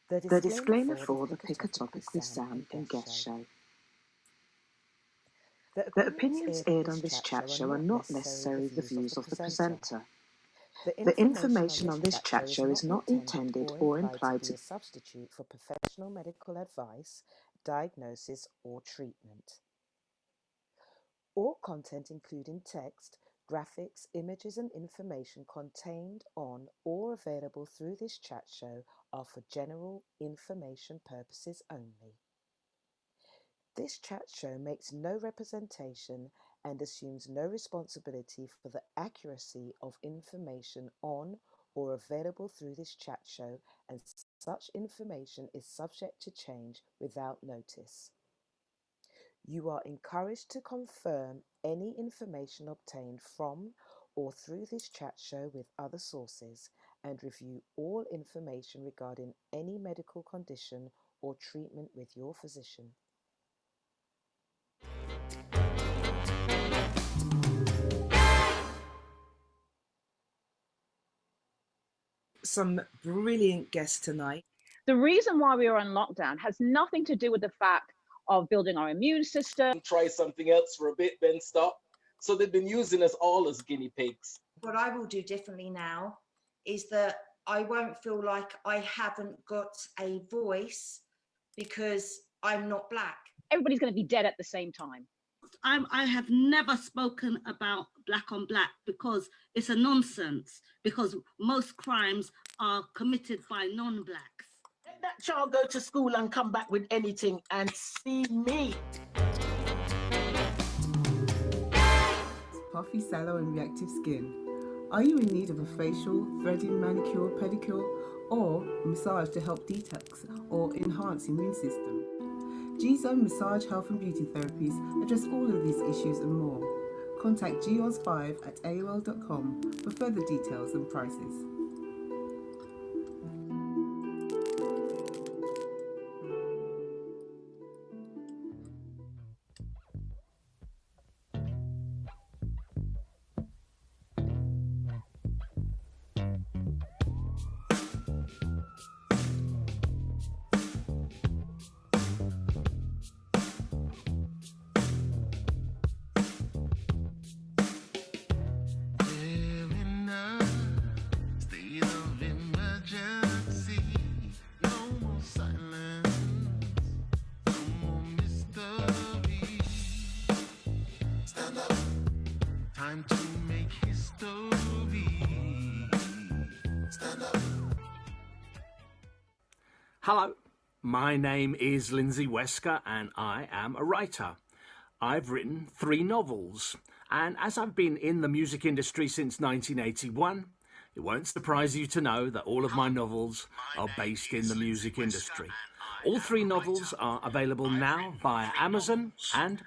The disclaimer for the Pick a Topic with Sam and Guest show. The opinions aired on this chat show are not necessarily the views of the presenter. The information on this chat show is not intended or implied to be a substitute for professional medical advice, diagnosis, or treatment. All content, including text, graphics, images, and information contained on or available through this chat show are for general information purposes only. This chat show makes no representation and assumes no responsibility for the accuracy of information on or available through this chat show, and such information is subject to change without notice. You are encouraged to confirm any information obtained from or through this chat show with other sources and review all information regarding any medical condition or treatment with your physician. Some brilliant guests tonight. The reason why we are on lockdown has nothing to do with the fact of building our immune system. Try something else for a bit, then stop. So they've been using us all as guinea pigs. What I will do differently now is that I won't feel like I haven't got a voice because I'm not black. Everybody's going to be dead at the same time. I have never spoken about black on black because it's a nonsense, because most crimes are committed by non-blacks. Let that child go to school and come back with anything and see me. Puffy, sallow and reactive skin. Are you in need of a facial, threading, manicure, pedicure, or massage to help detox or enhance immune system? G-Zone Massage Health and Beauty Therapies address all of these issues and more. Contact goz5@aol.com for further details and prices. Hello, my name is Lindsay Wesker and I am a writer. I've written 3 novels, and as I've been in the music industry since 1981, it won't surprise you to know that all of my novels are based in the music industry. All 3 novels are available now via Amazon, and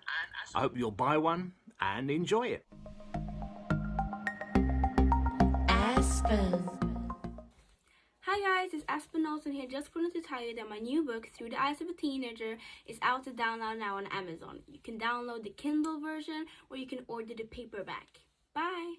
I hope you'll buy one and enjoy it. Aspen. Hi guys, it's Aspen Olsen here. Just wanted to tell you that my new book, Through the Eyes of a Teenager, is out to download now on Amazon. You can download the Kindle version or you can order the paperback. Bye!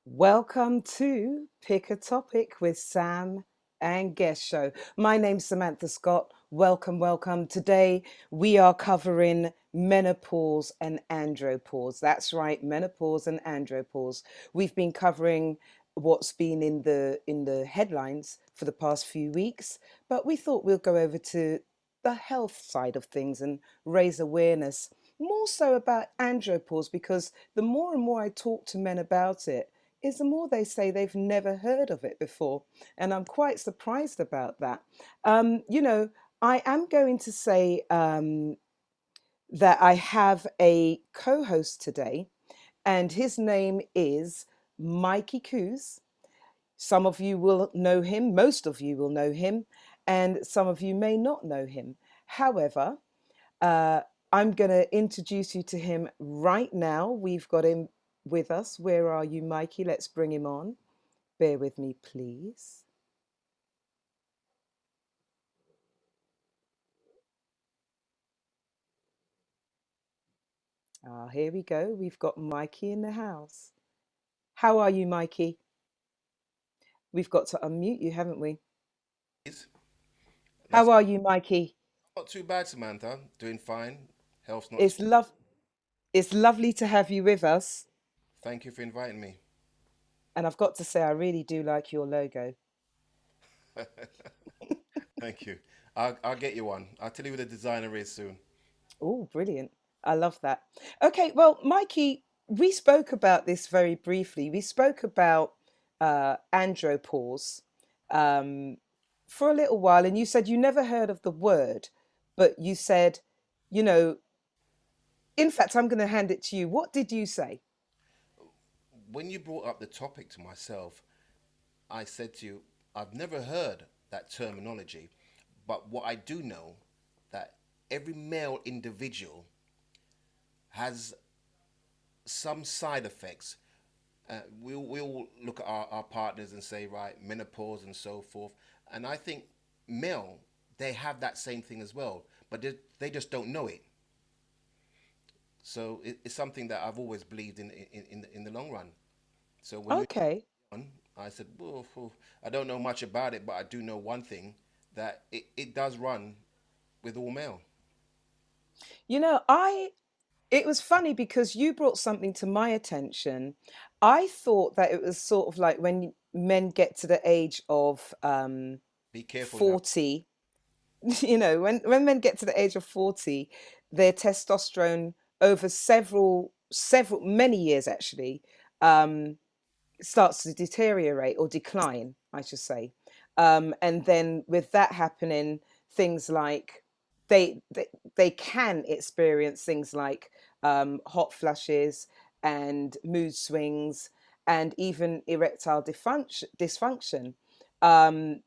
Welcome to Pick a Topic with Sam and Guest Show. My name's Samantha Scott. Welcome, welcome. Today we are covering menopause and andropause. That's right, menopause and andropause. We've been covering what's been in the headlines for the past few weeks, but we thought we'll go over to the health side of things and raise awareness more so about andropause, because the more and more I talk to men about it, is the more they say they've never heard of it before. And I'm quite surprised about that. I am going to say that I have a co-host today, and his name is Mikey Coos. Some of you will know him, most of you will know him, and some of you may not know him. However, I'm going to introduce you to him right now. We've got him with us. Where are you, Mikey? Let's bring him on. Bear with me, please. Ah, here we go. We've got Mikey in the house. How are you, Mikey? We've got to unmute you, haven't we? That's How are you, Mikey? not too bad, Samantha. Doing fine. Health's not It's too. love. It's lovely to have you with us. Thank you for inviting me. And I've got to say, I really do like your logo. Thank you. I'll get you one. I'll tell you who the designer is soon. Oh, brilliant. I love that. Okay, well, Mikey, we spoke about this very briefly. We spoke about andropause um, for a little while, and you said you never heard of the word, but you said, you know, in fact, I'm going to hand it to you. What did you say? When you brought up the topic to myself, I said to you, I've never heard that terminology, but what I do know that every male individual has some side effects. We'll look at our partners and say, right, menopause and so forth. And I think male, they have that same thing as well, but they just don't know it. So it's something that I've always believed in the long run. So when you Okay. on, I said, well, I don't know much about it, but I do know one thing that it does run with all male. You know, it was funny because you brought something to my attention. I thought that it was sort of like when men get to the age of Be careful now. 40, you know, when men get to the age of 40, their testosterone over many years actually, um, starts to deteriorate or decline, I should say. And then with that happening, things like they they, they can experience things like hot flushes and mood swings and even erectile dysfunction. Um,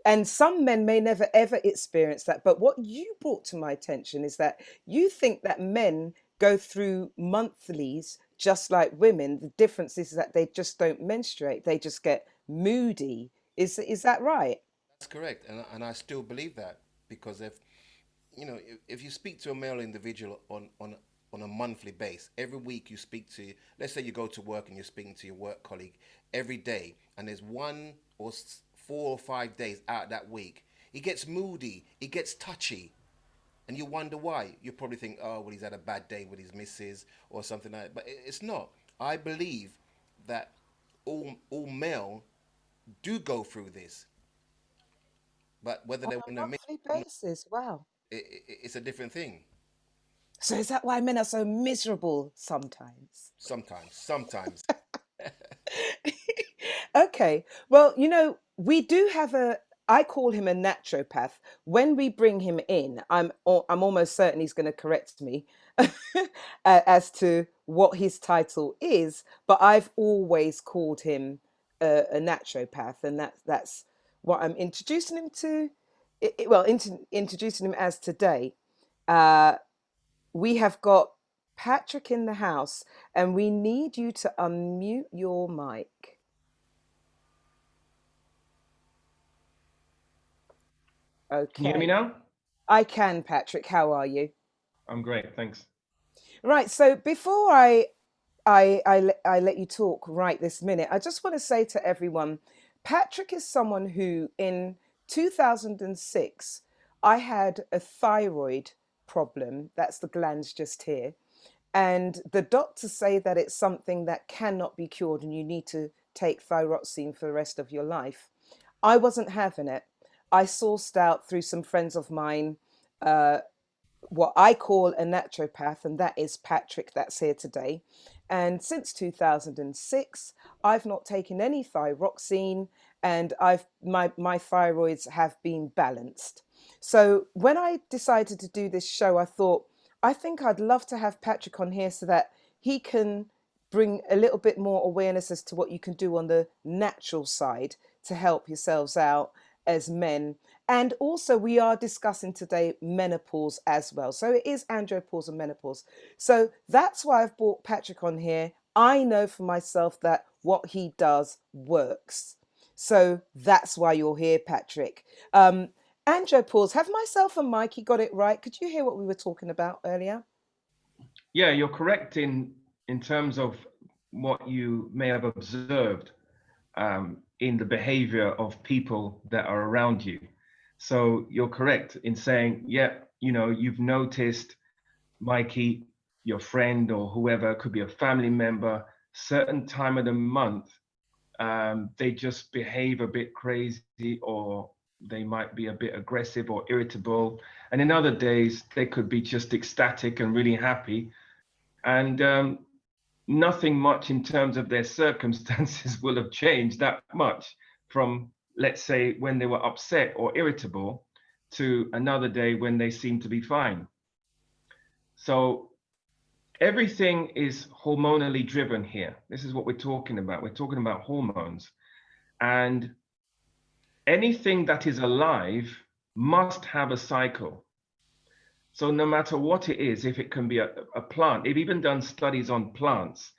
and some men may never ever experience that. But what you brought to my attention is that you think that men go through monthlies just like women. The difference is that they just don't menstruate, they just get moody. Is that right? That's correct, and I still believe that because if you know if you speak to a male individual on a monthly base, every week you speak to, let's say you go to work and you're speaking to your work colleague every day, and there's 4 or 5 days out that week, he gets moody, he gets touchy, and you wonder why. You probably think, oh, well, he's had a bad day with his missus or something like that. But it's not. I believe that all male do go through this, but whether On they a want to admit monthly it or not, basis. Wow. it's a different thing. So is that why men are so miserable sometimes? Sometimes. Okay. Well, you know, we do have I call him a naturopath. When we bring him in, I'm almost certain he's going to correct me as to what his title is, but I've always called him a naturopath, and that's what I'm introducing him to. Introducing him as today. Uh, we have got Patrick in the house, and we need you to unmute your mic. Can you hear me Okay. now? I can, Patrick. How are you? I'm great, thanks. Right. So before I let you talk right this minute, I just want to say to everyone, Patrick is someone who in 2006, I had a thyroid problem. That's the glands just here. And the doctors say that it's something that cannot be cured and you need to take thyroxine for the rest of your life. I wasn't having it. I sourced out through some friends of mine uh, what I call a naturopath, and that is Patrick, that's here today. And since 2006, I've not taken any thyroxine, and my thyroids have been balanced. So when I decided to do this show, I thought I think I'd love to have Patrick on here so that he can bring a little bit more awareness as to what you can do on the natural side to help yourselves out as men. And also, we are discussing today menopause as well. So it is andropause and menopause. So that's why I've brought Patrick on here. I know for myself that what he does works. So that's why you're here, Patrick. Andropause, have myself and Mikey got it right? Could you hear what we were talking about earlier? Yeah, you're correct in terms of what you may have observed in the behavior of people that are around you. So you're correct in saying, yeah, you know, you've noticed Mikey, your friend or whoever, could be a family member, certain time of the month, they just behave a bit crazy, or they might be a bit aggressive or irritable. And in other days, they could be just ecstatic and really happy. And nothing much in terms of their circumstances will have changed that much from, let's say, when they were upset or irritable to another day when they seem to be fine. So everything is hormonally driven here. This is what we're talking about. We're talking about hormones. And anything that is alive must have a cycle. So no matter what it is, if it can be a plant, they've even done studies on plants,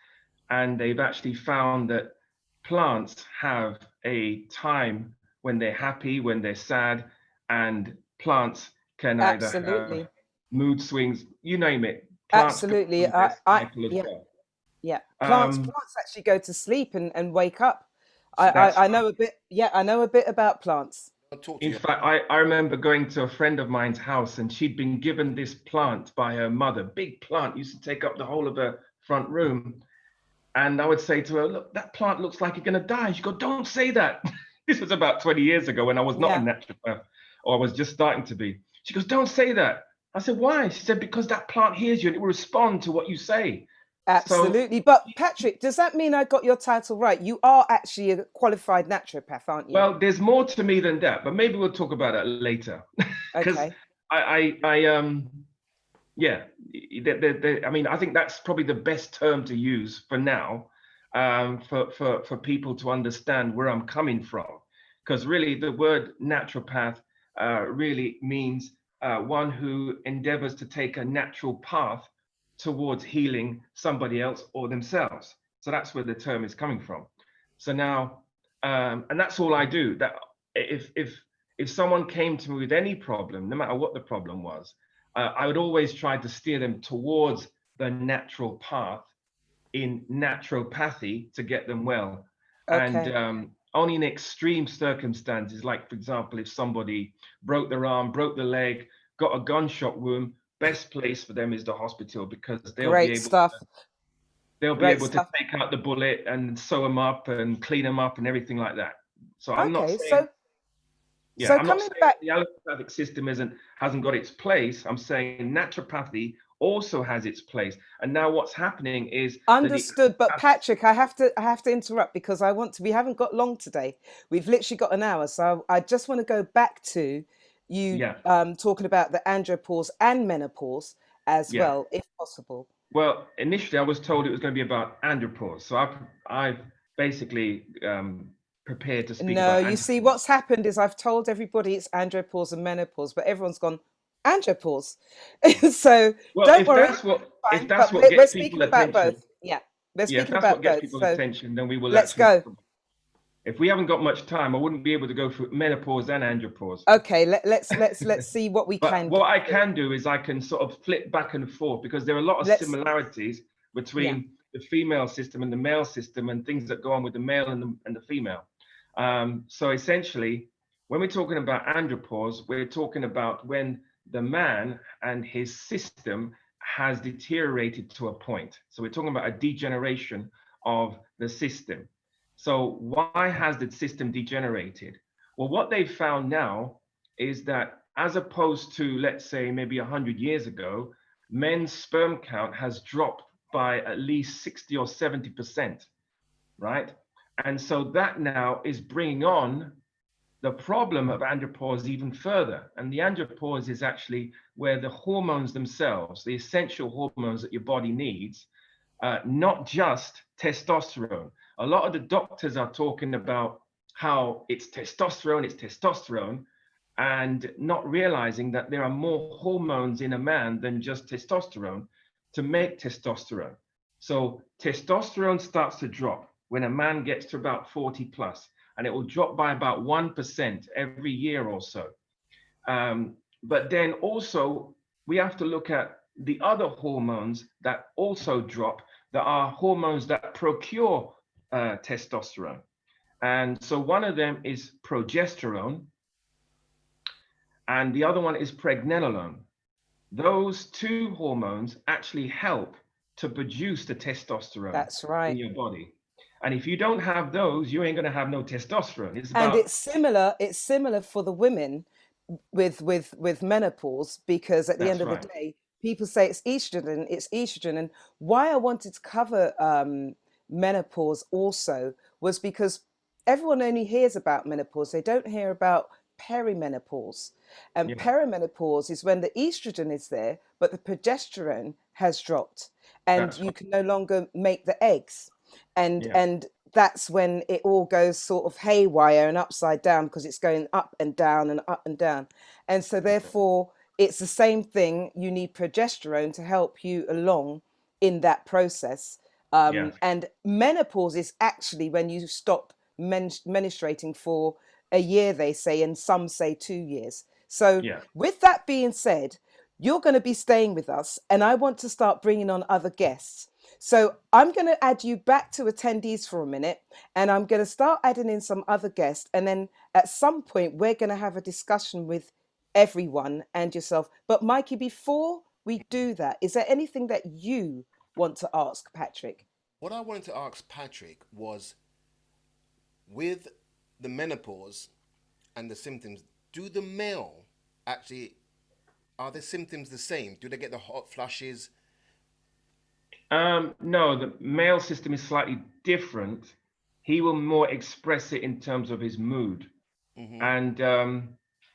and they've actually found that plants have a time when they're happy, when they're sad, and plants can either have Absolutely. mood swings, you name it. Plants go Absolutely. through their cycle as Yeah, well. yeah. Plants, Um, plants actually go to sleep and wake up. So that's I know a bit. Yeah, I know a bit about plants. I'll talk to In you. fact, I remember going to a friend of mine's house, and she'd been given this plant by her mother, big plant, used to take up the whole of her front room. And I would say to her, look, that plant looks like it's going to die. She'd go, don't say that. This was about 20 years ago when I was not a Yeah, naturopath, or I was just starting to be. She goes, don't say that. I said, why? She said, because that plant hears you and it will respond to what you say. So, absolutely. But Patrick, does that mean I got your title right? You are actually a qualified naturopath, aren't you? well, there's more to me than that, but maybe we'll talk about that later. Because Okay. I yeah, I mean, I think that's probably the best term to use for now, for people to understand where I'm coming from. Because really, the word naturopath really means one who endeavors to take a natural path towards healing somebody else or themselves. So that's where the term is coming from. So now, and that's all I do. That if someone came to me with any problem, no matter what the problem was, I would always try to steer them towards the natural path in naturopathy to get them well. And Okay. only in extreme circumstances, like, for example, if somebody broke their arm, broke the leg, got a gunshot wound, best place for them is the hospital, because Great stuff. they'll be Great able to stuff. take out the bullet and sew them up and clean them up and everything like that. So I'm not Okay. saying, yeah, So I'm not coming saying back, the allopathic system hasn't got its place. I'm saying naturopathy also has its place. And now what's happening is that the understood. But Patrick, I have to interrupt because we haven't got long today. We've literally got an hour. So I just want to go back to you yeah, talking about the andropause and menopause as yeah. well, if possible. Well, initially I was told it was going to be about andropause. So I've basically prepared to speak No, about you see, andropause. what's happened is I've told everybody it's andropause and menopause, but everyone's gone andropause. So Well, don't worry, if fine. that's But what we're gets people speaking about attention, both. Yeah, we're yeah, if speaking that's what about gets both. people's So attention, then we will let's actually go. talk about. If we haven't got much time, I wouldn't be able to go through menopause and andropause. Okay, let's see what we But can what get I through. can do is I can sort of flip back and forth, because there are a lot of Let's similarities yeah. between the female system and the male system, and things that go on with the male and the female. So essentially, when we're talking about andropause, we're talking about when the man and his system has deteriorated to a point. So we're talking about a degeneration of the system. So why has the system degenerated? Well, what they've found now is that, as opposed to, let's say, maybe 100 years ago, men's sperm count has dropped by at least 60 or 70%, right? And so that now is bringing on the problem of andropause even further. And the andropause is actually where the hormones themselves, the essential hormones that your body needs, not just testosterone. A lot of the doctors are talking about how it's testosterone, and not realizing that there are more hormones in a man than just testosterone to make testosterone. So testosterone starts to drop when a man gets to about 40 plus, and it will drop by about 1% every year or so. But then also, we have to look at the other hormones that also drop, that are hormones that procure testosterone. And so one of them is progesterone, and the other one is pregnenolone. Those two hormones actually help to produce the testosterone That's right. in your body. And if you don't have those, you ain't going to have no testosterone. It's And about, it's similar for the women with menopause, because at the that's end of the right. day, people say it's estrogen. And why I wanted to cover menopause also was because everyone only hears about menopause, they don't hear about perimenopause. And Yeah, perimenopause is when the estrogen is there but the progesterone has dropped, and that's you right. can no longer make the eggs. and Yeah, and that's when it all goes sort of haywire and upside down, because it's going up and down and up and down. And so therefore it's the same thing. You need progesterone to help you along in that process. yeah, And menopause is actually when you stop menstruating for a year, they say, and some say 2 years. So yeah. with that being said, you're going to be staying with us, and I want to start bringing on other guests. So I'm going to add you back to attendees for a minute, and I'm going to start adding in some other guests. And then at some point, we're going to have a discussion with everyone and yourself. But Mikey, before we do that, is there anything that you want to ask Patrick? What I wanted to ask Patrick was, with the menopause and the symptoms, do the male actually, are the symptoms the same? Do they get the hot flushes? No, the male system is slightly different. He will more express it in terms of his mood, Mm-hmm. and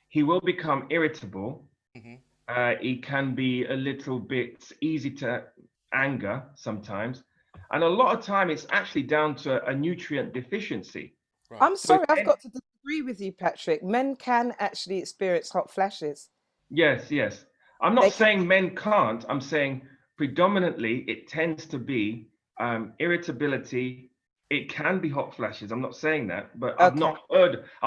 he will become irritable. Mm-hmm. He can be a little bit easy to anger sometimes, and a lot of time it's actually down to a nutrient deficiency. Right. I'm So sorry, I've got to disagree with you, Patrick. Men can actually experience hot flashes. yes, yes. I'm not They can. saying men can't. I'm saying predominantly it tends to be irritability. It can be hot flashes. I'm not saying that, but Okay. I've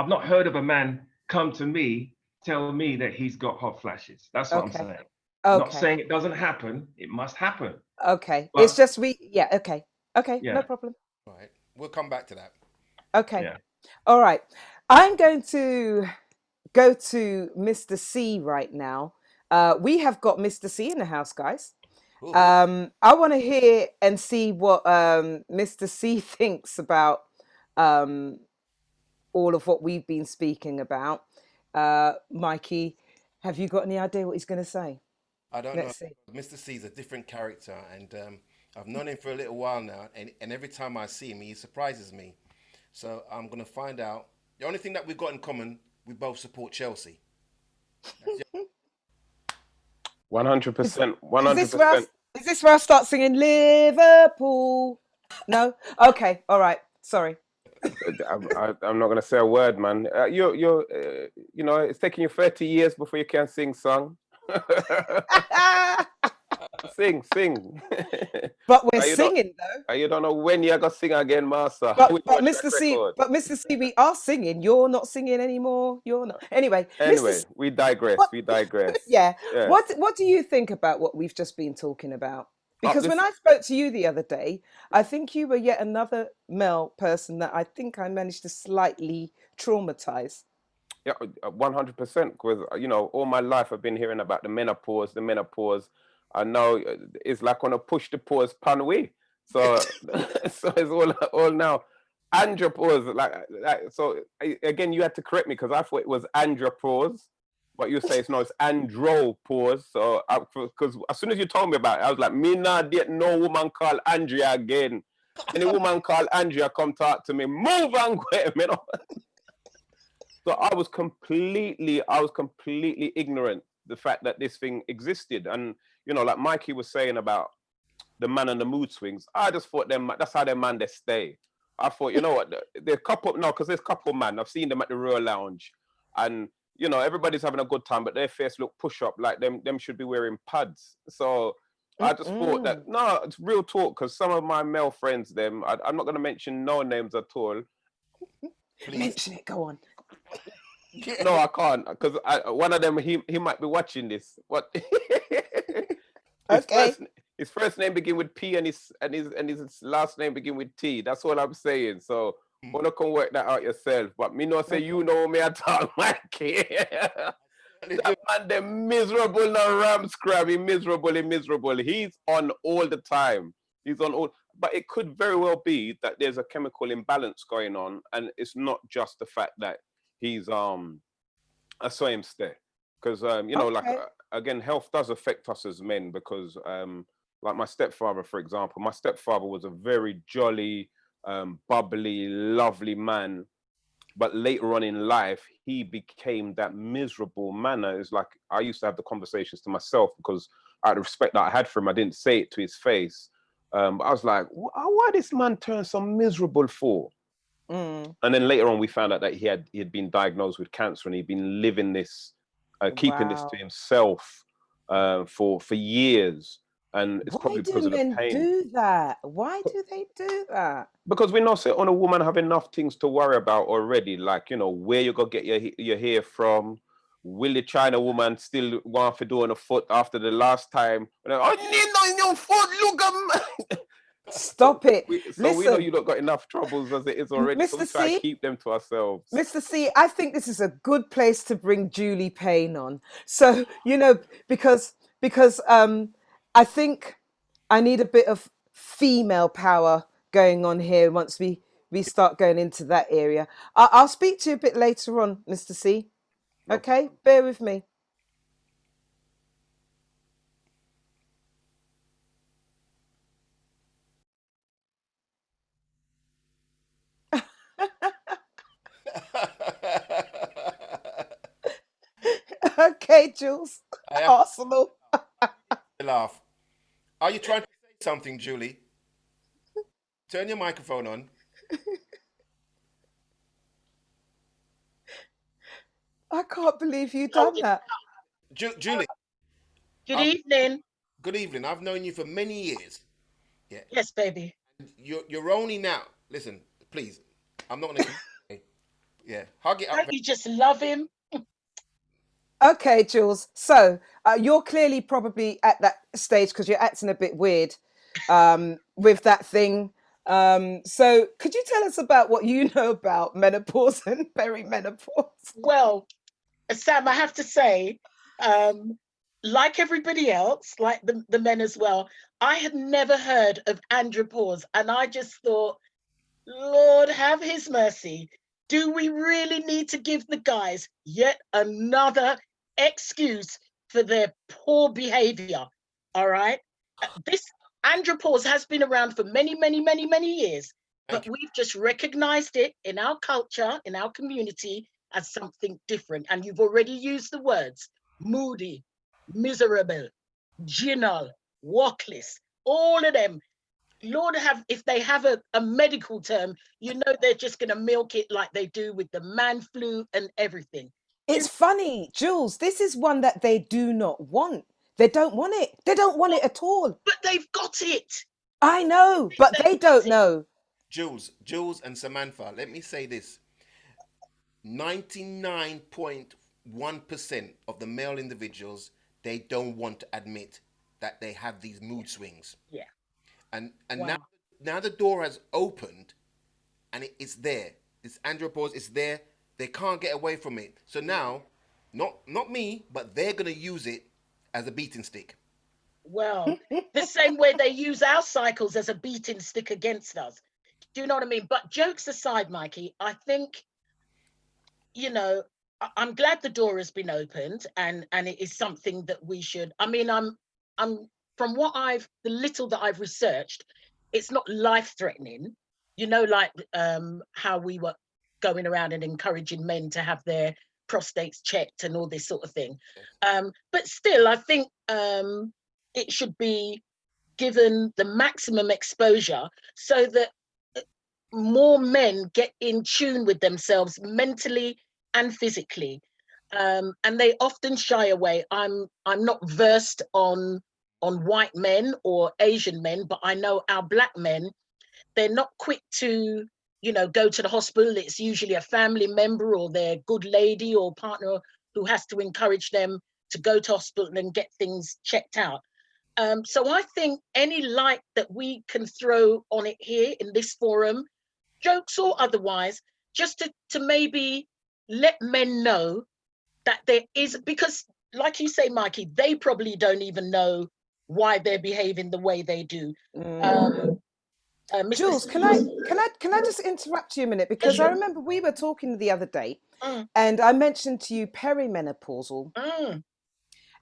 not heard of a man come to me tell me that he's got hot flashes. That's what I'm Okay. saying. I'm not Okay. saying it doesn't happen. It must happen. Okay. It's But just yeah, okay. Okay, no yeah, problem. Right. We'll come back to that. Okay. yeah. All right. I'm going to go to Mr. C right now. We have got Mr. C in the house, guys. Woohoo. I want to hear and see what Mr. C thinks about um, all of what we've been speaking about. Mikey, have you got any idea what he's going to say? I don't know. Let's see. Mr. C is a different character, and I've known him for a little while now, and every time I see him, he surprises me. So I'm going to find out. The only thing that we've got in common, we both support Chelsea. 100%. Is this where 100%. is this where I start singing Liverpool? No. Okay. All right. Sorry. I'm not gonna say a word, man. You know, it's taking you 30 years before you can sing song. Sing. But we're You don't, singing though. you don't know when you're gonna sing again, master. But With but your track Mr. C, record. we are singing. You're not singing anymore. You're not. Anyway, Mr. Anyway, C, we digress. what? We digress. Yeah. Yeah. What do you think about what we've just been talking about? Because when This, I spoke to you the other day, I think you were yet another male person that I think I managed to slightly traumatize. yeah, 100%. Because you know, all my life I've been hearing about the menopause, the menopause. I know it's like on a push the pause pan away. So, so it's all now. Andropause, so again, you had to correct me because I thought it was andropause, but you say it's no, it's andropause. So, because as soon as you told me about it, I was like, me not date no woman called Andrea again. Any woman called Andrea come talk to me, move and go, you know. So I was completely ignorant the fact that this thing existed, and you know, like Mikey was saying about the man and the mood swings. I just thought them that's how them man they stay. I thought, you know what, the couple no, because there's couple man. I've seen them at the Royal Lounge, and you know everybody's having a good time, but their face look push up like them should be wearing pads. So I just thought that no, it's real talk because some of my male friends, I'm not going to mention no names at all. Please. Mention it. Go on. No, I can't because one of them he might be watching this. What? Okay. His first name begin with P and his last name begin with T. That's all I'm saying. So wanna come work that out yourself. But me not say Okay. you know me at all, Mikey. That man, the miserable no ram scrab, he miserable. He's on all the time. He's on all, but it could very well be that there's a chemical imbalance going on, and it's not just the fact that he's I saw him stay because you know, like Okay. again, health does affect us as men because like my stepfather, for example, my stepfather was a very jolly, bubbly, lovely man, but later on in life he became that miserable manner. It's like I used to have the conversations to myself because out of the respect that I had for him, I didn't say it to his face, but I was like, why this man turn so miserable for? Mm. And then later on we found out that he had been diagnosed with cancer, and he'd been living this keeping this to Wow. himself for years, and it's Why probably because do of the men pain. do that? Why do they do that? Because we know sit on a woman have enough things to worry about already, like, you know, where you gonna get your hair from. Will the China woman still want to do on a foot after the last time? I need on your foot, look at Stop it. so we know Listen, you don't got enough troubles as it is already, so we Mr. try to C, keep them to ourselves. Mr. C, I think this is a good place to bring Julie Payne on. So, you know, because I think I need a bit of female power going on here once we start going into that area. I'll speak to you a bit later on, Mr. C. No Okay, bear with me. Okay, Jules. I have Arsenal. to laugh. Are you trying to say something, Julie? Turn your microphone on. I can't believe you Hold done it. that. Julie, Good I've, evening. good evening. I've known you for many years. Yeah. Yes, baby. You're only now. Listen, please. I'm not gonna. Yeah. Hug it up. Don't you just love him? Okay, Jules. So you're clearly probably at that stage because you're acting a bit weird with that thing. So could you tell us about what you know about menopause and perimenopause? Well, Sam, I have to say, like everybody else, like the men as well, I had never heard of andropause. And I just thought, Lord, have his mercy. Do we really need to give the guys yet another excuse for their poor behavior? All right. This andropause has been around for many, many, many, many years, but we've just recognized it in our culture, in our community, as something different. And you've already used the words moody, miserable, genial, walkless, all of them. Lord have, if they have a medical term, you know they're just going to milk it like they do with the man flu and everything. It's funny, Jules. This is one that they do not want. They don't want it. They don't want it at all. But they've got it. I know, but they don't know. Jules and Samantha, let me say this. 99.1% of the male individuals, they don't want to admit that they have these mood swings. Yeah. And Wow. now the door has opened and it's there. This andropause is there. They can't get away from it. So now, not me, but they're gonna use it as a beating stick. Well, the same way they use our cycles as a beating stick against us. Do you know what I mean? But jokes aside, Mikey, I think, you know, I'm glad the door has been opened, and it is something that we should. I mean, I'm from what the little that I've researched, it's not life threatening. You know, like how we were going around and encouraging men to have their prostates checked and all this sort of thing. But still, I think it should be given the maximum exposure so that more men get in tune with themselves mentally and physically, and they often shy away. I'm not versed on white men or Asian men, but I know our black men, they're not quick to, you know, go to the hospital. It's usually a family member or their good lady or partner who has to encourage them to go to hospital and get things checked out. So I think any light that we can throw on it here in this forum, jokes or otherwise, just to maybe let men know that there is, because like you say, Mikey, they probably don't even know why they're behaving the way they do. Jules, can I just interrupt you a minute, because I remember we were talking the other day, and I mentioned to you perimenopausal,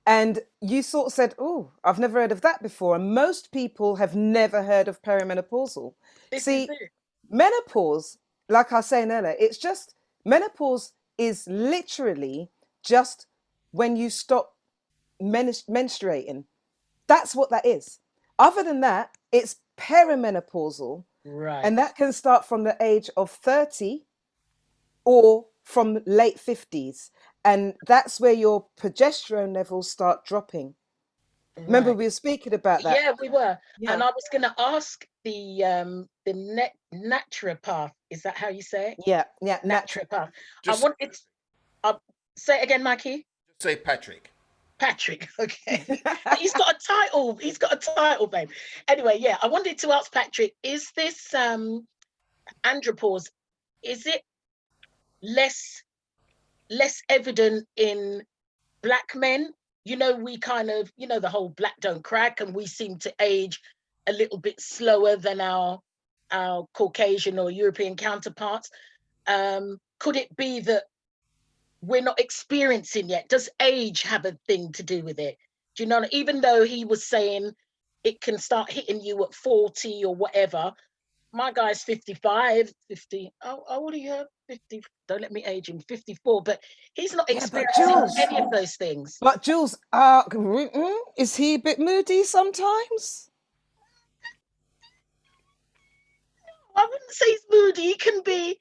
and you sort of said, "Oh, I've never heard of that before," and most people have never heard of perimenopausal. See, menopause, like I was saying earlier, it's just menopause is literally just when you stop menstruating. That's what that is. Other than that, it's perimenopausal. Right. And that can start from the age of 30 or from late 50s. And that's where your progesterone levels start dropping. Right. Remember, we were speaking about that. Yeah, we were. Yeah. And I was going to ask the naturopath. Is that how you say it? Yeah, yeah, naturopath. I Just want it. Say it again, Mikey. say Patrick. Patrick. Okay. He's got a title. He's got a title, babe. Anyway, yeah. I wanted to ask Patrick: is this andropause? Is it less evident in Black men? You know, we kind of, you know, the whole black don't crack, and we seem to age a little bit slower than our Caucasian or European counterparts. Could it be that we're not experiencing yet? Does age have a thing to do with it? Do you know, even though he was saying it can start hitting you at 40 or whatever, my guy's 55, 50. How old are you? 50. Don't let me age him. 54. But he's not experiencing any of those things. But Jules, is he a bit moody sometimes? I wouldn't say he's moody. He can be,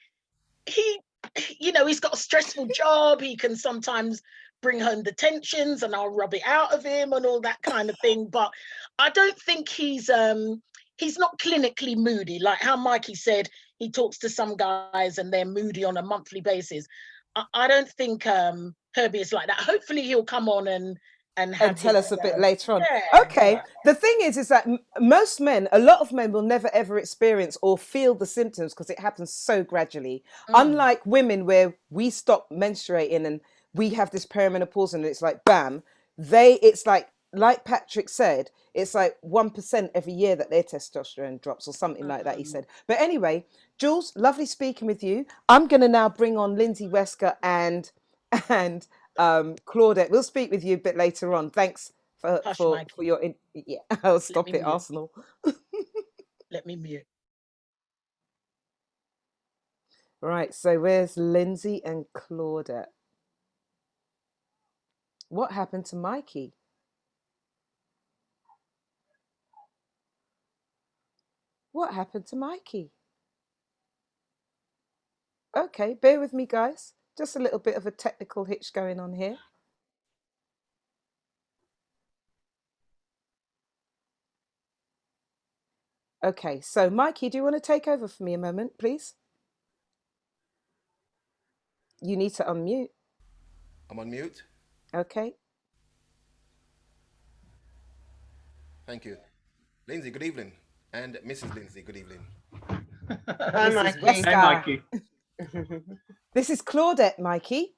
you know, he's got a stressful job. He can sometimes bring home the tensions, and I'll rub it out of him and all that kind of thing. But I don't think he's not clinically moody. Like how Mikey said, he talks to some guys and they're moody on a monthly basis. I don't think Herbie is like that. Hopefully he'll come on and tell us a bit later on. Yeah, Okay. yeah. The thing is that most men, a lot of men will never ever experience or feel the symptoms because it happens so gradually. Unlike women, where we stop menstruating and we have this perimenopause and it's like bam, it's like Patrick said, it's like 1% every year that their testosterone drops or something like that, he said. But anyway, Jules, lovely speaking with you. I'm going to now bring on Lindsay Wesker and Claudette. We'll speak with you a bit later on. Thanks for your yeah. I'll stop it, Arsenal. Let me mute. Right, so where's Lindsay and Claudette? What happened to Mikey? What happened to Mikey? Okay, bear with me, guys. Just a little bit of a technical hitch going on here. Okay, so Mikey, do you want to take over for me a moment, please? You need to unmute. I'm on mute. Okay. Thank you. Lindsay, good evening. And Mrs. Lindsay, good evening. Hi, Mikey. Hi, Mikey. This is Claudette, Mikey.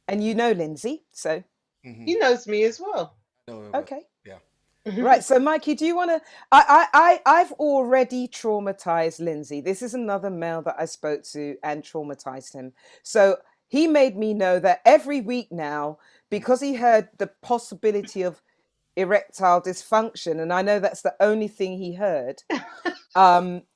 And you know Lindsay, so. He knows me as well. Okay. Yeah. Right, so Mikey, do you want to? I've already traumatized Lindsay. This is another male that I spoke to and traumatized him. So he made me know that every week now, because he heard the possibility of erectile dysfunction, and I know that's the only thing he heard.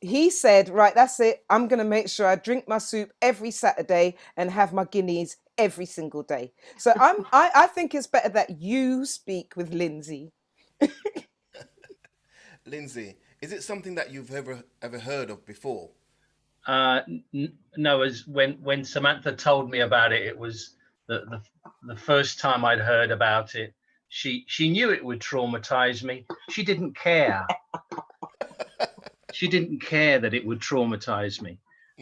He said, right, that's it. I'm going to make sure I drink my soup every Saturday and have my guineas every single day. So I think it's better that you speak with Lindsay. Lindsay, is it something that you've ever heard of before? No, as when Samantha told me about it, it was the first time I'd heard about it. She knew it would traumatize me. She didn't care. She didn't care that it would traumatize me.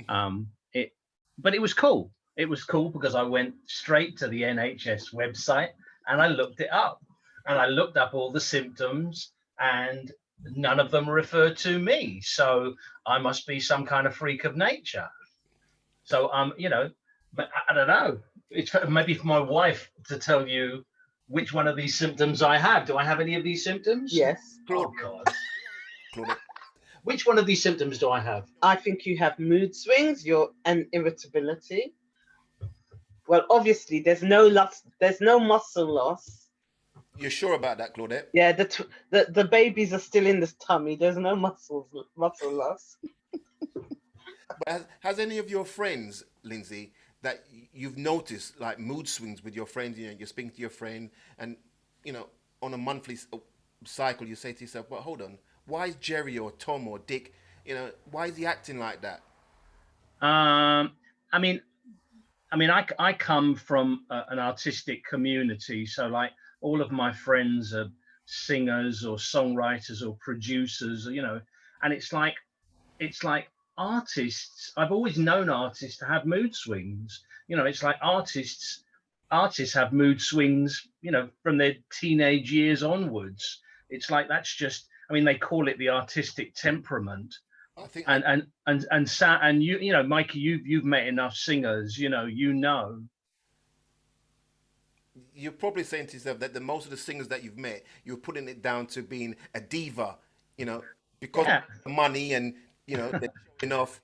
But it was cool. It was cool because I went straight to the NHS website and I looked it up. And I looked up all the symptoms and none of them refer to me. So I must be some kind of freak of nature. So you know, I don't know. It's maybe for my wife to tell you which one of these symptoms I have. Do I have any of these symptoms? Yes. Oh God. Claudette. Which one of these symptoms do I have? I think you have mood swings, and irritability. Well, obviously, there's no muscle loss. You're sure about that, Claudette? Yeah, the babies are still in the tummy. There's no muscle loss. But has any of your friends, Lindsay, that you've noticed like mood swings with your friends? You know, you're speaking to your friend, and you know, on a monthly cycle, you say to yourself, "Well, hold on, why is Jerry or Tom or Dick, you know, why is he acting like that?" I mean, I come from an artistic community, so like all of my friends are singers or songwriters or producers, you know, and it's like artists. I've always known artists to have mood swings. You know, it's like artists have mood swings, you know, from their teenage years onwards. It's like that's just. I mean, they call it the artistic temperament. I think, and you know, Mikey, you've met enough singers, you know, you're probably saying to yourself that the most of the singers that you've met, you're putting it down to being a diva, you know, because of the money and you know they're showing off,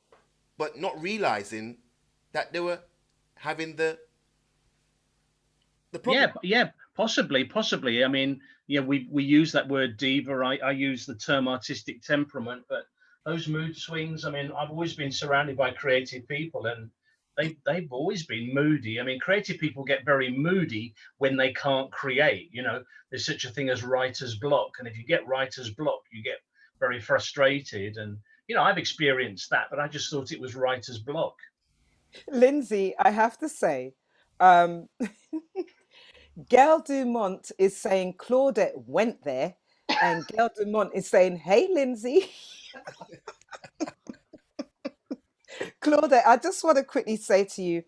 but not realizing that they were having the problem. yeah, possibly. I mean, yeah, we use that word diva. I use the term artistic temperament, but those mood swings. I mean, I've always been surrounded by creative people, and they've always been moody. I mean, creative people get very moody when they can't create. You know, there's such a thing as writer's block, and if you get writer's block, you get very frustrated. And you know, I've experienced that, but I just thought it was writer's block. Lindsay, I have to say, um, Gail Dumont is saying Claudette went there, and Gail Dumont is saying, "Hey, Lindsay." Claudette, I just want to quickly say to you,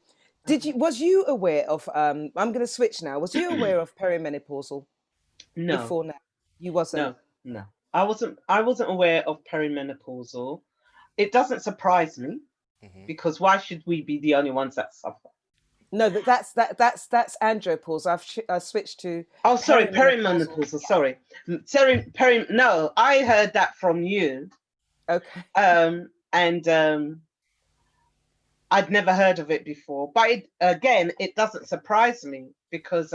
was you aware of, I'm going to switch now. Was you aware of perimenopausal No. before now? You wasn't? No. I wasn't aware of perimenopausal. It doesn't surprise me because why should we be the only ones that suffer? No, that's andropause. I've switched to. Oh, sorry, perimenopausal. Sorry, no, I heard that from you. Okay. And I'd never heard of it before, but it doesn't surprise me because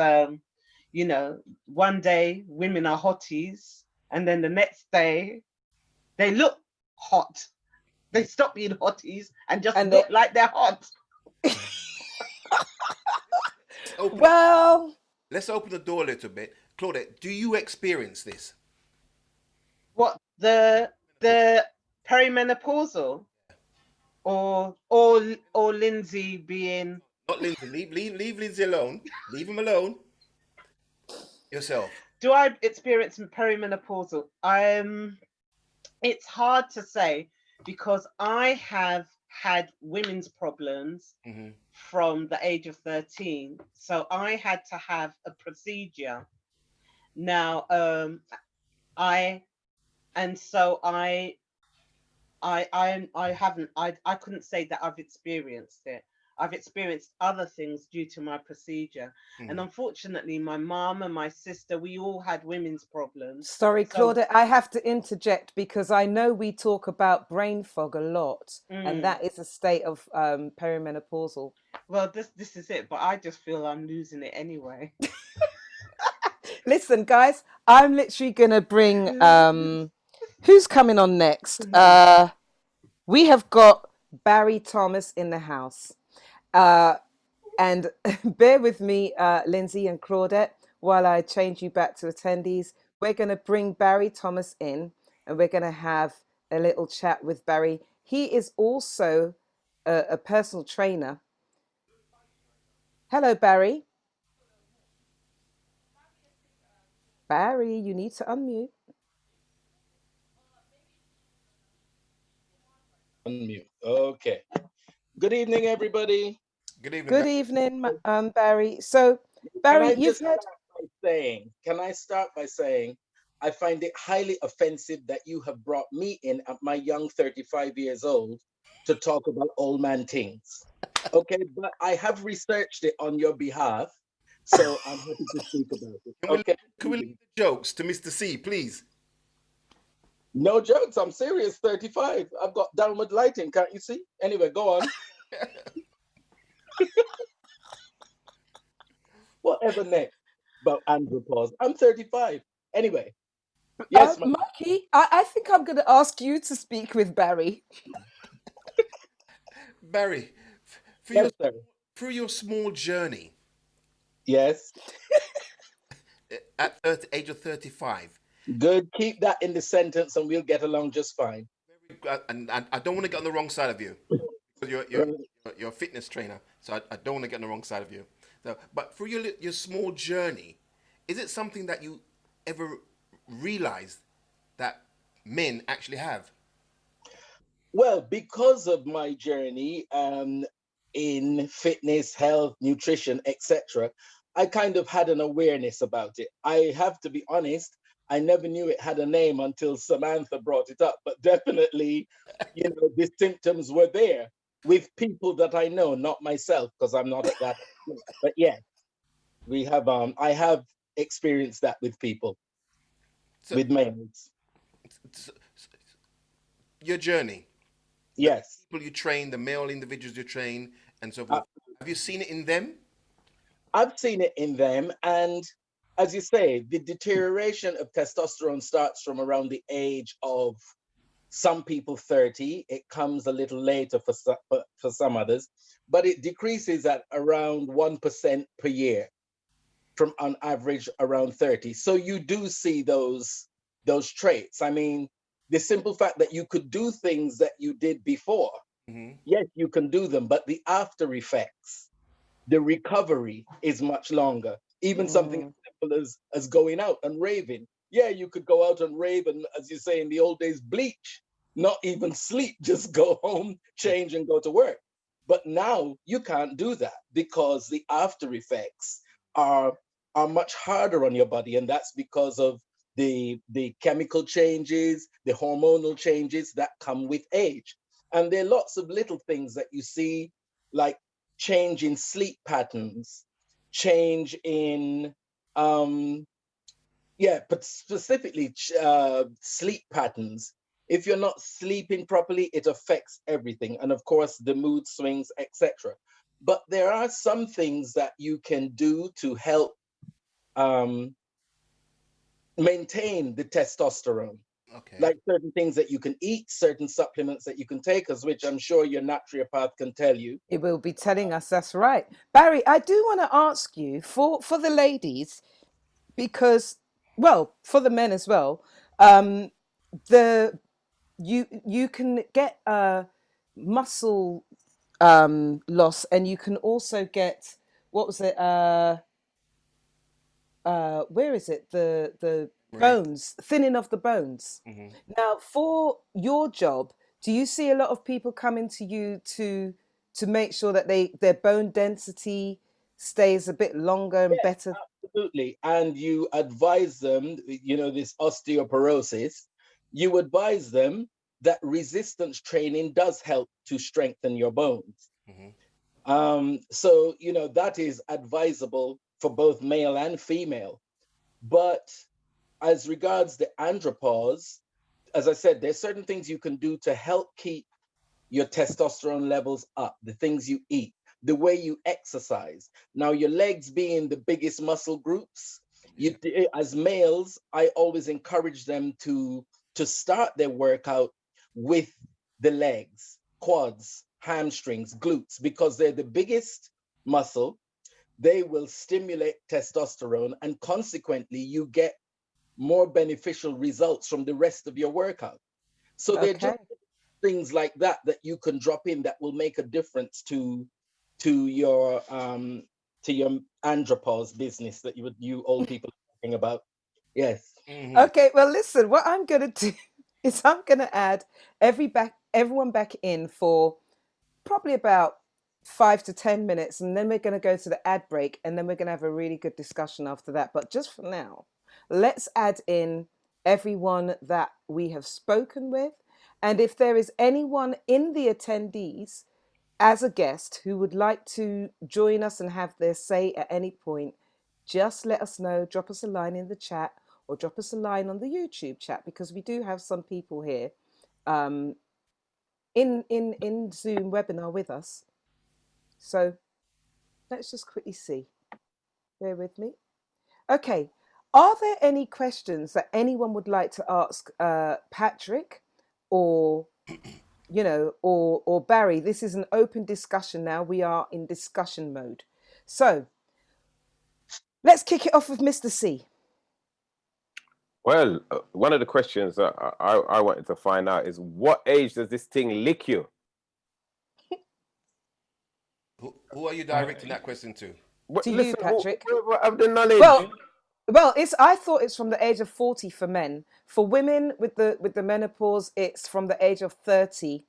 you know, one day women are hotties, and then the next day they look hot. They stop being hotties and just look like they're hot. Well, let's open the door a little bit. Claudette, do you experience this? What, the perimenopausal, or Lindsay being? Not Lindsay. Leave Lindsay alone. Leave him alone. Yourself. Do I experience perimenopausal? It's hard to say because I have had women's problems from the age of 13. So I had to have a procedure. Now, I couldn't say that I've experienced it. I've experienced other things due to my procedure. And unfortunately, my mom and my sister, we all had women's problems. Sorry, Claudette, I have to interject because I know we talk about brain fog a lot, and that is a state of perimenopausal. Well, this is it, but I just feel I'm losing it anyway. Listen, guys, I'm literally going to bring... who's coming on next? We have got Barry Thomas in the house. And bear with me, Lindsay and Claudette, while I change you back to attendees. We're going to bring Barry Thomas in, and we're going to have a little chat with Barry. He is also a personal trainer. Hello, Barry. Barry, you need to unmute. Unmute. Okay. Good evening, everybody. Good evening. Good evening, Barry. So, Barry, you've heard. Can I start by saying I find it highly offensive that you have brought me in at my young 35 years old to talk about old man things. Okay, but I have researched it on your behalf, so I'm happy to speak about it. Okay? Can we leave the jokes to Mr. C, please? No jokes, I'm serious. 35. I've got downward lighting, can't you see? Anyway, go on. Whatever next about andropause. I'm 35. Anyway, yes, ma'am. Mikey, I think I'm going to ask you to speak with Barry. Barry, for Yes, your sir. through your small journey Yes. at age of 35. Good. Keep that in the sentence and we'll get along just fine. And I don't want to get on the wrong side of you. Because Right. you're a fitness trainer, so I don't want to get on the wrong side of you. So, but through your small journey, is it something that you ever realized that men actually have? Well, because of my journey in fitness, health, nutrition, etc., I kind of had an awareness about it. I have to be honest, I never knew it had a name until Samantha brought it up, but definitely, the symptoms were there with people that I know, not myself, because I'm not at that. But yeah, we have I have experienced that with people, So, with males. so your journey, the Yes. people you train, the male individuals you train, and so forth. Have you seen it in them? I've seen it in them. And as you say, the deterioration of testosterone starts from around the age of some people 30. It comes a little later for some others, but it decreases at around 1% per year from on average around 30. So you do see those traits. I mean, the simple fact that you could do things that you did before, yes, you can do them, but the after effects, the recovery is much longer. Even something as simple as going out and raving. Yeah, you could go out and rave and, as you say in the old days, bleach, not even sleep, just go home, change, and go to work. But now you can't do that because the after effects are are much harder on your body, and that's because of the chemical changes, the hormonal changes that come with age. And there are lots of little things that you see, like change in sleep patterns, change in but specifically sleep patterns. If you're not sleeping properly, it affects everything, and of course the mood swings, etc. But there are some things that you can do to help um, maintain the testosterone, Okay. like certain things that you can eat, certain supplements that you can take, as which I'm sure your naturopath can tell you. It will be telling us, that's right. Barry, I do want to ask you for the ladies, because, well, for the men as well, the you can get muscle loss, and you can also get, what was it, where is it, the Right. bones, thinning of the bones. Now, for your job, do you see a lot of people coming to you to make sure that their bone density stays a bit longer and Yes, better? absolutely. And you advise them, this osteoporosis, you advise them that resistance training does help to strengthen your bones. So, that is advisable for both male and female. But as regards the andropause, as I said, there's certain things you can do to help keep your testosterone levels up, the things you eat, the way you exercise. Now, your legs being the biggest muscle groups, as males, I always encourage them to start their workout with the legs, quads, hamstrings, glutes, because they're the biggest muscle. They will stimulate testosterone, and consequently, you get more beneficial results from the rest of your workout. So they're just Okay. things like that that you can drop in that will make a difference to your andropause business that you old people are talking about. Yes. Okay, well, listen, what I'm going to do is I'm going to add everyone back in for probably about 5 to 10 minutes, and then we're going to go to the ad break, and then we're going to have a really good discussion after that. But just for now, let's add in everyone that we have spoken with. And if there is anyone in the attendees as a guest who would like to join us and have their say at any point, just let us know, drop us a line in the chat or drop us a line on the YouTube chat, because we do have some people here in Zoom webinar with us. So let's just quickly see. Bear with me. Okay. Are there any questions that anyone would like to ask Patrick or, you know, or Barry? This is an open discussion now. We are in discussion mode. So let's kick it off with Mr. C. Well, one of the questions that I wanted to find out is, what age does this thing lick you? Who are you directing that question to? To you, Patrick. Who have the knowledge? Well, I thought it's from the age of 40 for men. For women with the menopause, it's from the age of 30.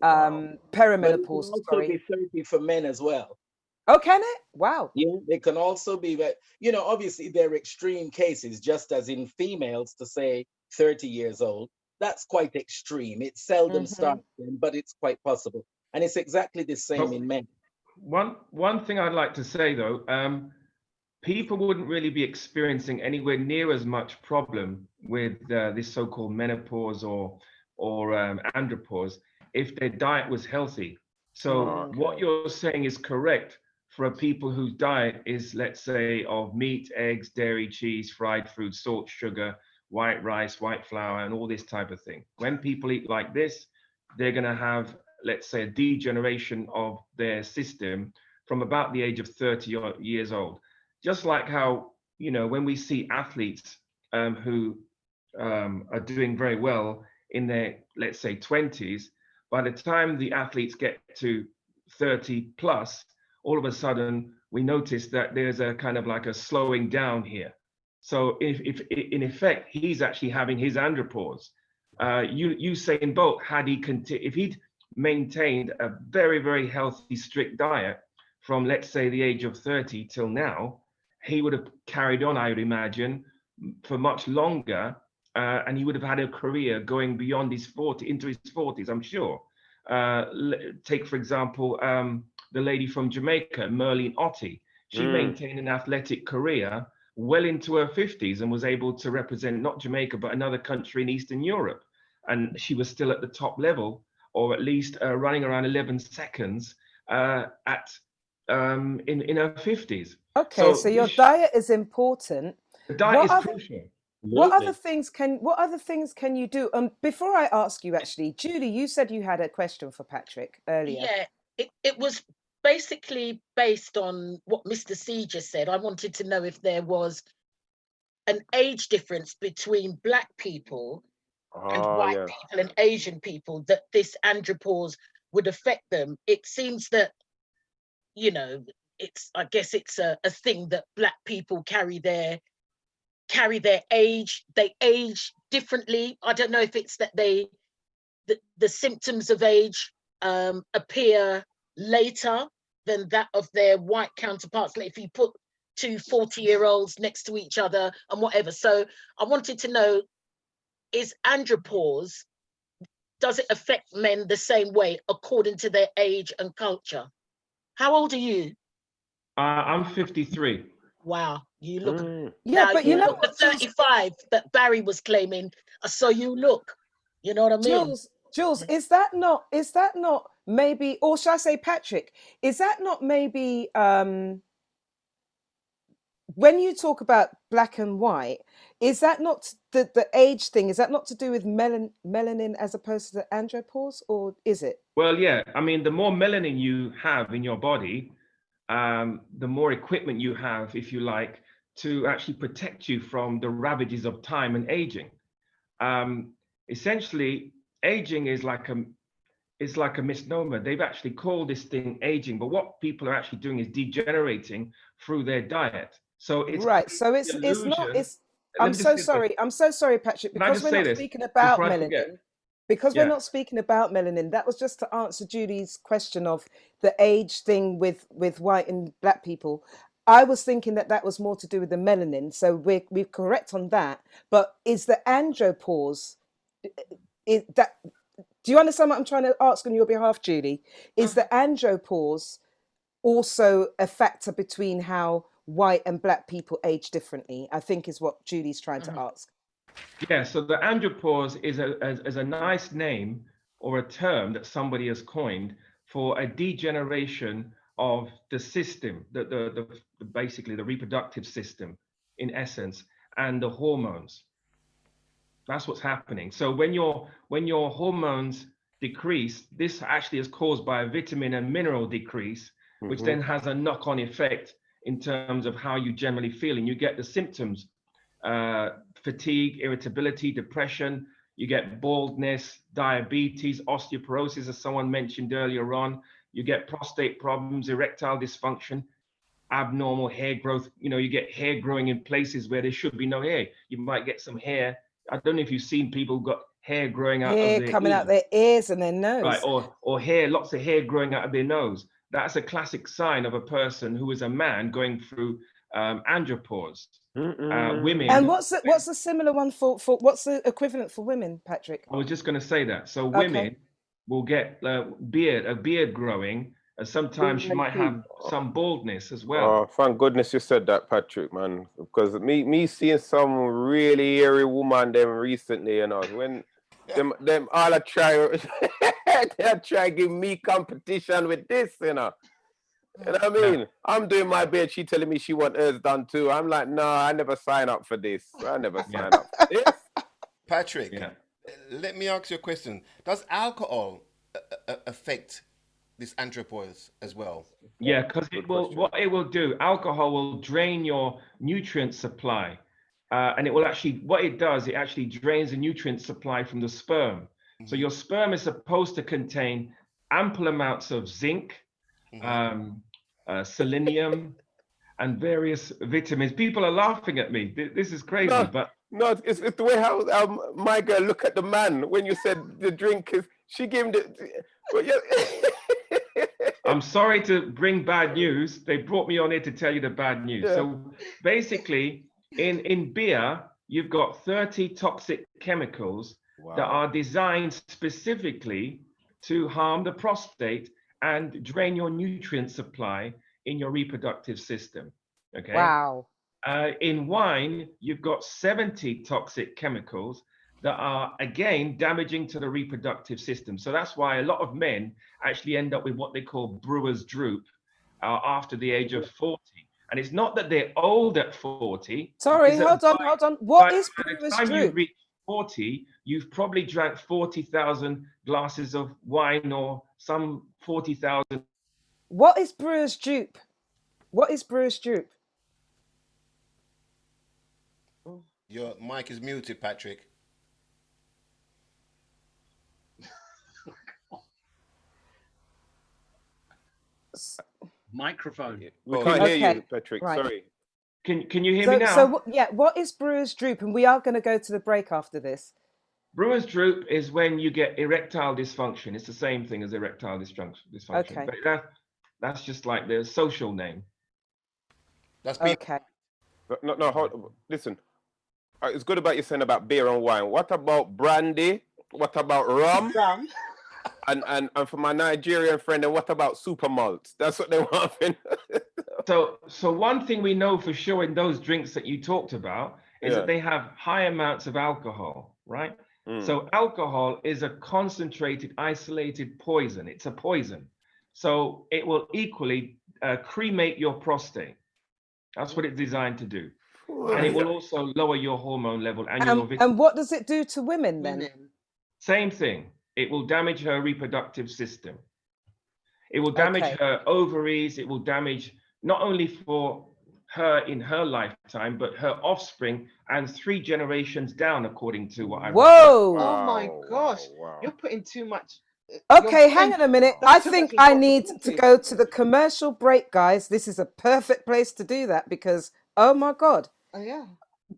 Perimenopause. But it can also be 30 for men as well. Oh, can it? Wow. Yeah, they can also be, but you know, obviously they're extreme cases, just as in females to say 30 years old. That's quite extreme. It seldom starts then, but it's quite possible. And it's exactly the same in men. One thing I'd like to say though, people wouldn't really be experiencing anywhere near as much problem with this so-called menopause or andropause if their diet was healthy. So what you're saying is correct for people whose diet is, let's say, of meat, eggs, dairy, cheese, fried food, salt, sugar, white rice, white flour, and all this type of thing. When people eat like this, they're going to have, let's say, a degeneration of their system from about the age of 30 years old. Just like how, you know, when we see athletes who are doing very well in their, let's say, 20s, by the time the athletes get to 30 plus, all of a sudden we notice that there's a kind of like a slowing down here. So if in effect, he's actually having his andropause. Usain Bolt, if he'd maintained a very, very healthy, strict diet from, let's say, the age of 30 till now, he would have carried on, I would imagine, for much longer, and he would have had a career going beyond his 40, into his 40s, I'm sure. Take, for example, the lady from Jamaica, Merlene Ottey. She maintained an athletic career well into her 50s and was able to represent not Jamaica, but another country in Eastern Europe. And she was still at the top level, or at least running around 11 seconds in her 50s. Okay, so your diet is important. The diet is crucial. What other things can you do? Before I ask you, actually, Julie, you said you had a question for Patrick earlier. Yeah, it was basically based on what Mr. C just said. I wanted to know if there was an age difference between Black people and white people and Asian people, that this andropause would affect them. It seems that, you know, I guess it's a thing that Black people carry their age. They age differently. I don't know if it's that the symptoms of age appear later than that of their white counterparts. Like if you put two 40-year-olds next to each other and whatever. So I wanted to know, is andropause, does it affect men the same way according to their age and culture? How old are you? I'm 53. Wow, you look. Yeah, now, but you know look the 35 that Barry was claiming. So you look. You know what I mean? Jules, is that not maybe, or should I say, Patrick, is that not maybe when you talk about Black and white, is that not the age thing? Is that not to do with melanin as opposed to andropause, or is it? Well, yeah. I mean, the more melanin you have in your body, the more equipment you have, if you like, to actually protect you from the ravages of time and aging. Essentially, aging is like a misnomer. They've actually called this thing aging, but what people are actually doing is degenerating through their diet. So it's right. So it's not. It's. I'm so sorry, Patrick, because we're not speaking about melanin. Because we're not speaking about melanin. That was just to answer Julie's question of the age thing with white and Black people. I was thinking that that was more to do with the melanin. So we're correct on that. But is the andropause, is that, do you understand what I'm trying to ask on your behalf, Julie? Is the andropause also a factor between how white and black people age differently? I think is what Julie's trying to ask. Yeah, so the andropause is a nice name or a term that somebody has coined for a degeneration of the system, basically the reproductive system in essence, and the hormones. That's what's happening. So when your hormones decrease, this actually is caused by a vitamin and mineral decrease, which then has a knock-on effect in terms of how you generally feel, and you get the symptoms: fatigue, irritability, depression. You get baldness, diabetes, osteoporosis, as someone mentioned earlier on. You get prostate problems, erectile dysfunction, abnormal hair growth. You get hair growing in places where there should be no hair. You might get some hair. I don't know if you've seen people who got hair growing out of Hair their coming ears, out their ears and their nose. right? Or hair, lots of hair growing out of their nose. That's a classic sign of a person who is a man going through andropause. Women. And what's the similar one for what's the equivalent for women, Patrick? I was just going to say that. So women will get a beard growing, and sometimes she might have some baldness as well. Oh, thank goodness you said that, Patrick, man. Because me seeing some really hairy woman them recently, when them all I try they try give me competition with this, You know what I mean? I'm doing my bit. She telling me she want hers done too. I'm like, no, I never sign up for this. I never sign up for this. Patrick, let me ask you a question. Does alcohol affect this andropause as well? Yeah, because what it will do, alcohol will drain your nutrient supply. And it will actually, what it does, it actually drains the nutrient supply from the sperm. So your sperm is supposed to contain ample amounts of zinc, selenium, and various vitamins. People are laughing at me. This is crazy, No, it's the way how my girl look at the man when you said the drink is. She gave him I'm sorry to bring bad news. They brought me on here to tell you the bad news. Yeah. So basically, in beer, you've got 30 toxic chemicals that are designed specifically to harm the prostate and drain your nutrient supply in your reproductive system. Okay. Wow. In wine, you've got 70 toxic chemicals that are, again, damaging to the reproductive system. So that's why a lot of men actually end up with what they call brewer's droop after the age of 40. And it's not that they're old at 40. Sorry, hold on. What is brewer's By the time you droop? reach 40, you've probably drank 40,000 glasses of wine or some 40,000. What is brewer's droop? What is brewer's droop? Your mic is muted, Patrick. Microphone. We can't hear you, Patrick. Right. Sorry. Can you hear me now? So what is brewer's droop? And we are going to go to the break after this. Brewer's droop is when you get erectile dysfunction. It's the same thing as erectile dysfunction. Okay. But that's just like the social name. That's okay. No, listen. It's good about you saying about beer and wine. What about brandy? What about rum? And for my Nigerian friend, and what about super malts? That's what they want. So one thing we know for sure in those drinks that you talked about is that they have high amounts of alcohol, right? So alcohol is a concentrated, isolated poison. It's a poison. So it will equally cremate your prostate. That's what it's designed to do. And it will also lower your hormone level and what does it do to women then? Same thing. It will damage her reproductive system. It will damage her ovaries. It will damage not only for her in her lifetime, but her offspring and 3 generations down, according to what I read. Whoa! Oh my gosh. You're putting too much. Okay, hang on a minute. I think I need to go to the commercial break, guys. This is a perfect place to do that because, oh my God. Oh, yeah.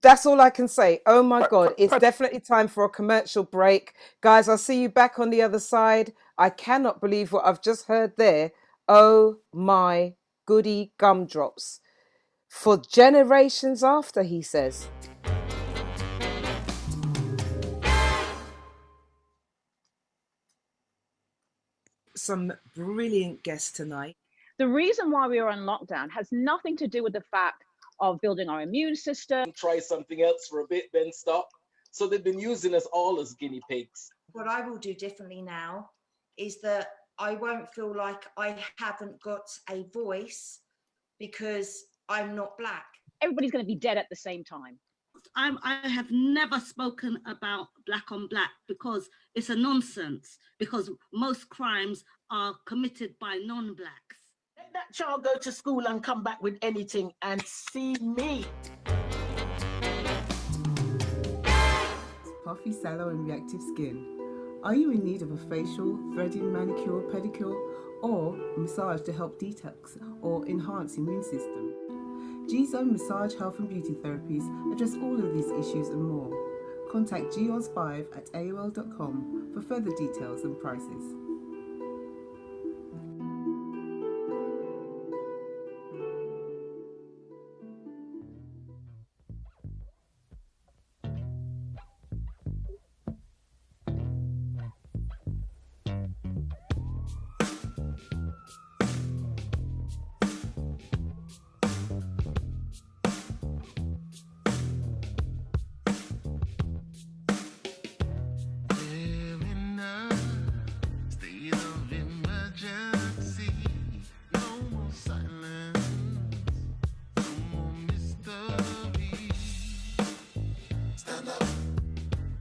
That's all I can say. Oh my God. It's definitely time for a commercial break. Guys, I'll see you back on the other side. I cannot believe what I've just heard there. Oh my goody gumdrops. for generations after, he says. Some brilliant guests tonight. The reason why we are on lockdown has nothing to do with the fact of building our immune system. Try something else for a bit, then stop. So they've been using us all as guinea pigs. What I will do differently now is that I won't feel like I haven't got a voice because I'm not black. Everybody's going to be dead at the same time. I have never spoken about black on black because it's a nonsense, because most crimes are committed by non-blacks. Let that child go to school and come back with anything and see me. Puffy, sallow and reactive skin. Are you in need of a facial, threading, manicure, pedicure, or massage to help detox or enhance immune system? G-Zone Massage, Health and Beauty Therapies address all of these issues and more. Contact goz5@aol.com for further details and prices.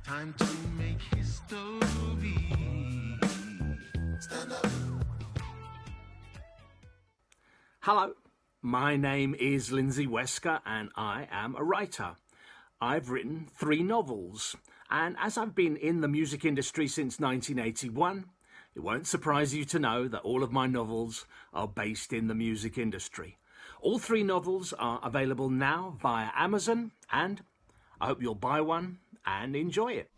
Time to make history. Stand up. Hello, my name is Lindsay Wesker and I am a writer. I've written 3 novels, and as I've been in the music industry since 1981, it won't surprise you to know that all of my novels are based in the music industry. All 3 novels are available now via Amazon, and I hope you'll buy one and enjoy it.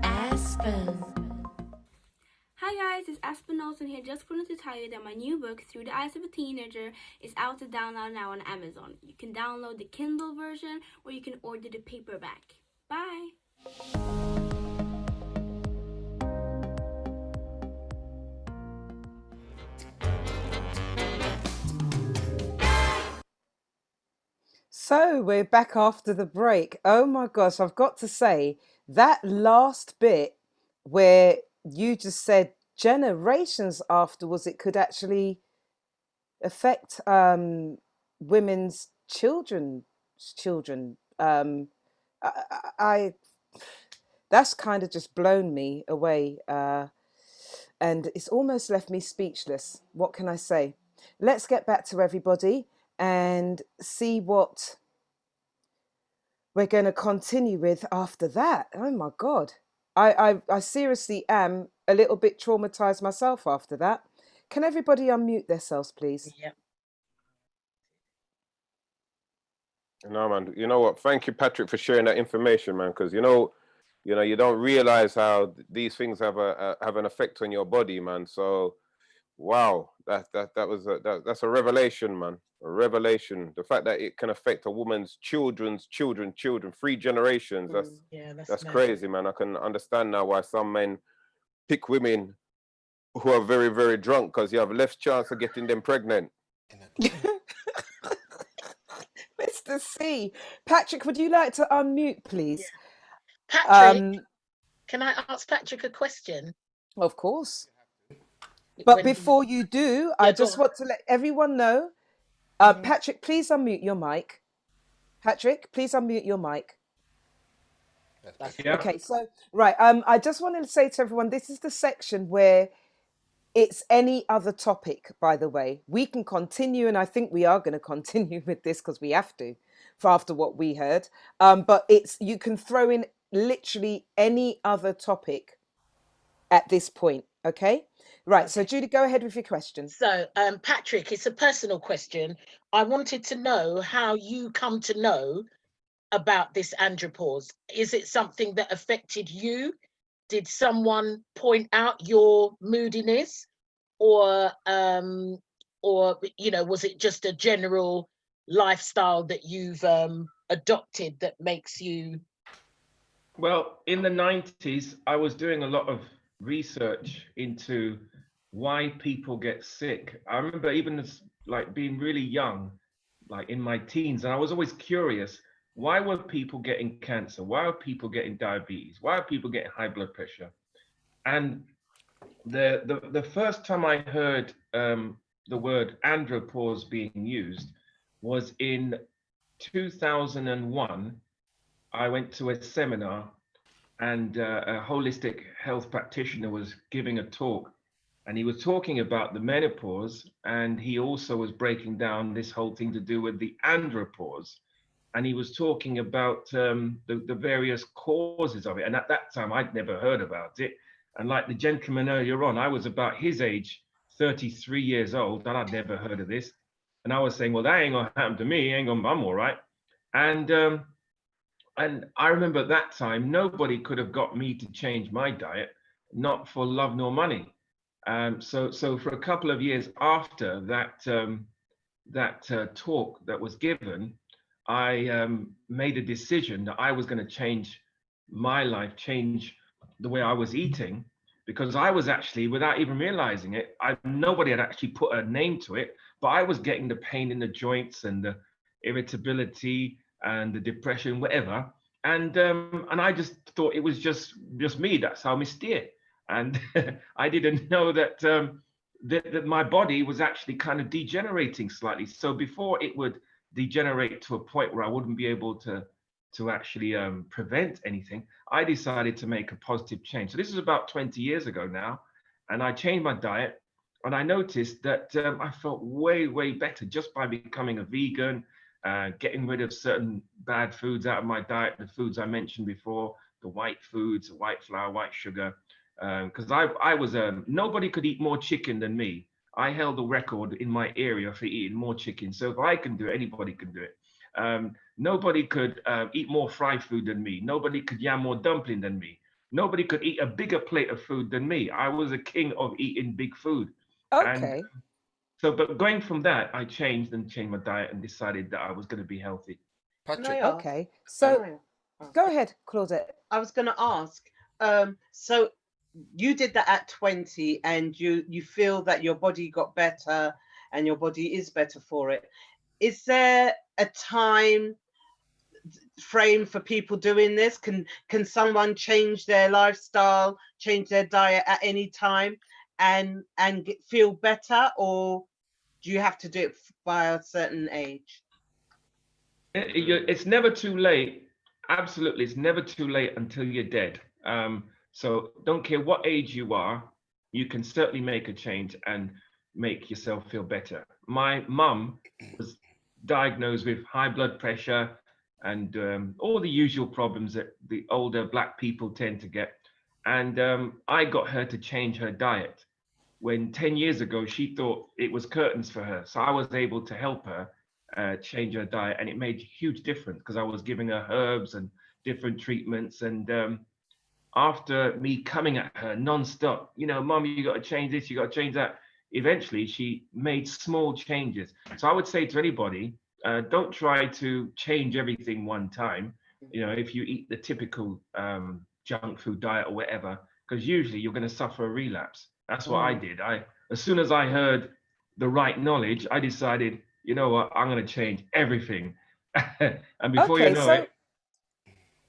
Aspen. Hi guys, it's Aspen Olsen here. Just wanted to tell you that my new book, Through the Eyes of a Teenager, is out to download now on Amazon. You can download the Kindle version or you can order the paperback. Bye! So we're back after the break. Oh my gosh, I've got to say, that last bit where you just said generations afterwards, it could actually affect women's children. I that's kind of just blown me away, and it's almost left me speechless. What can I say? Let's get back to everybody and see what we're going to continue with after that. Oh my God. I seriously am a little bit traumatized myself after that. Can everybody unmute themselves, please? Yep. No, man. You know what? Thank you, Patrick, for sharing that information, man. Because you don't realize how these things have an effect on your body, man. So, wow, that's a revelation, man. A revelation. The fact that it can affect a woman's children, 3 generations. That's crazy, man. I can understand now why some men pick women who are very, very drunk because you have less chance of getting them pregnant. Mr. C. Patrick, would you like to unmute, please? Yeah. Patrick, can I ask Patrick a question? Of course. But before you do, I just want to let everyone know. Patrick, please unmute your mic. Patrick, please unmute your mic. Okay, so, right. I just wanted to say to everyone, this is the section where it's any other topic, by the way. We can continue, and I think we are going to continue with this because we have to, for after what we heard. But you can throw in literally any other topic at this point, okay? Right, okay. So Judy, go ahead with your question. So, Patrick, it's a personal question. I wanted to know how you come to know about this andropause. Is it something that affected you? Did someone point out your moodiness? Or or was it just a general lifestyle that you've adopted that makes you? Well, in the 90s, I was doing a lot of research into why people get sick. I remember even like being really young, like in my teens, and I was always curious, why were people getting cancer? Why are people getting diabetes? Why are people getting high blood pressure? And the first time I heard the word andropause being used was in 2001. I went to a seminar, and a holistic health practitioner was giving a talk, and he was talking about the menopause, and he also was breaking down this whole thing to do with the andropause, and he was talking about the various causes of it. And at that time, I'd never heard about it. And like the gentleman earlier on, I was about his age, 33 years old, and I'd never heard of this. And I was saying, well, that ain't gonna happen to me. I'm all right. And I remember at that time, nobody could have got me to change my diet, not for love nor money. So for a couple of years after that talk that was given, I made a decision that I was going to change my life, change the way I was eating, because I was actually, without even realizing it, nobody had actually put a name to it, but I was getting the pain in the joints and the irritability and the depression, whatever. And I just thought it was just me. That's how I steer. And I didn't know that my body was actually kind of degenerating slightly. So before it would degenerate to a point where I wouldn't be able to actually prevent anything, I decided to make a positive change. So this is about 20 years ago now, and I changed my diet, and I noticed that I felt way better just by becoming a vegan, getting rid of certain bad foods out of my diet, the foods I mentioned before, the white foods, the white flour, white sugar. Because I was nobody could eat more chicken than me. I held the record in my area for eating more chicken. So if I can do it, anybody can do it. Nobody could eat more fried food than me. Nobody could yam more dumpling than me. Nobody could eat a bigger plate of food than me. I was a king of eating big food. Okay. And so, but going from that, I changed my diet and decided that I was going to be healthy. Patrick. Okay. So go ahead, Claudette. I was going to ask. So you did that at 20, and you feel that your body got better, and your body is better for it. Is there a time frame for people doing this? Can someone change their lifestyle, change their diet at any time, and feel better, or do you have to do it by a certain age? It's never too late. Absolutely, it's never too late until you're dead. So don't care what age you are, you can certainly make a change and make yourself feel better. My mum was diagnosed with high blood pressure and all the usual problems that the older Black people tend to get. And I got her to change her diet when 10 years ago she thought it was curtains for her. So I was able to help her change her diet, and it made a huge difference because I was giving her herbs and different treatments. And after me coming at her nonstop, Mum, you got to change this, you got to change that. Eventually, she made small changes. So I would say to anybody, don't try to change everything one time. If you eat the typical junk food diet or whatever, because usually you're going to suffer a relapse. That's what I did. As soon as I heard the right knowledge, I decided, you know what, I'm going to change everything. And before you know it.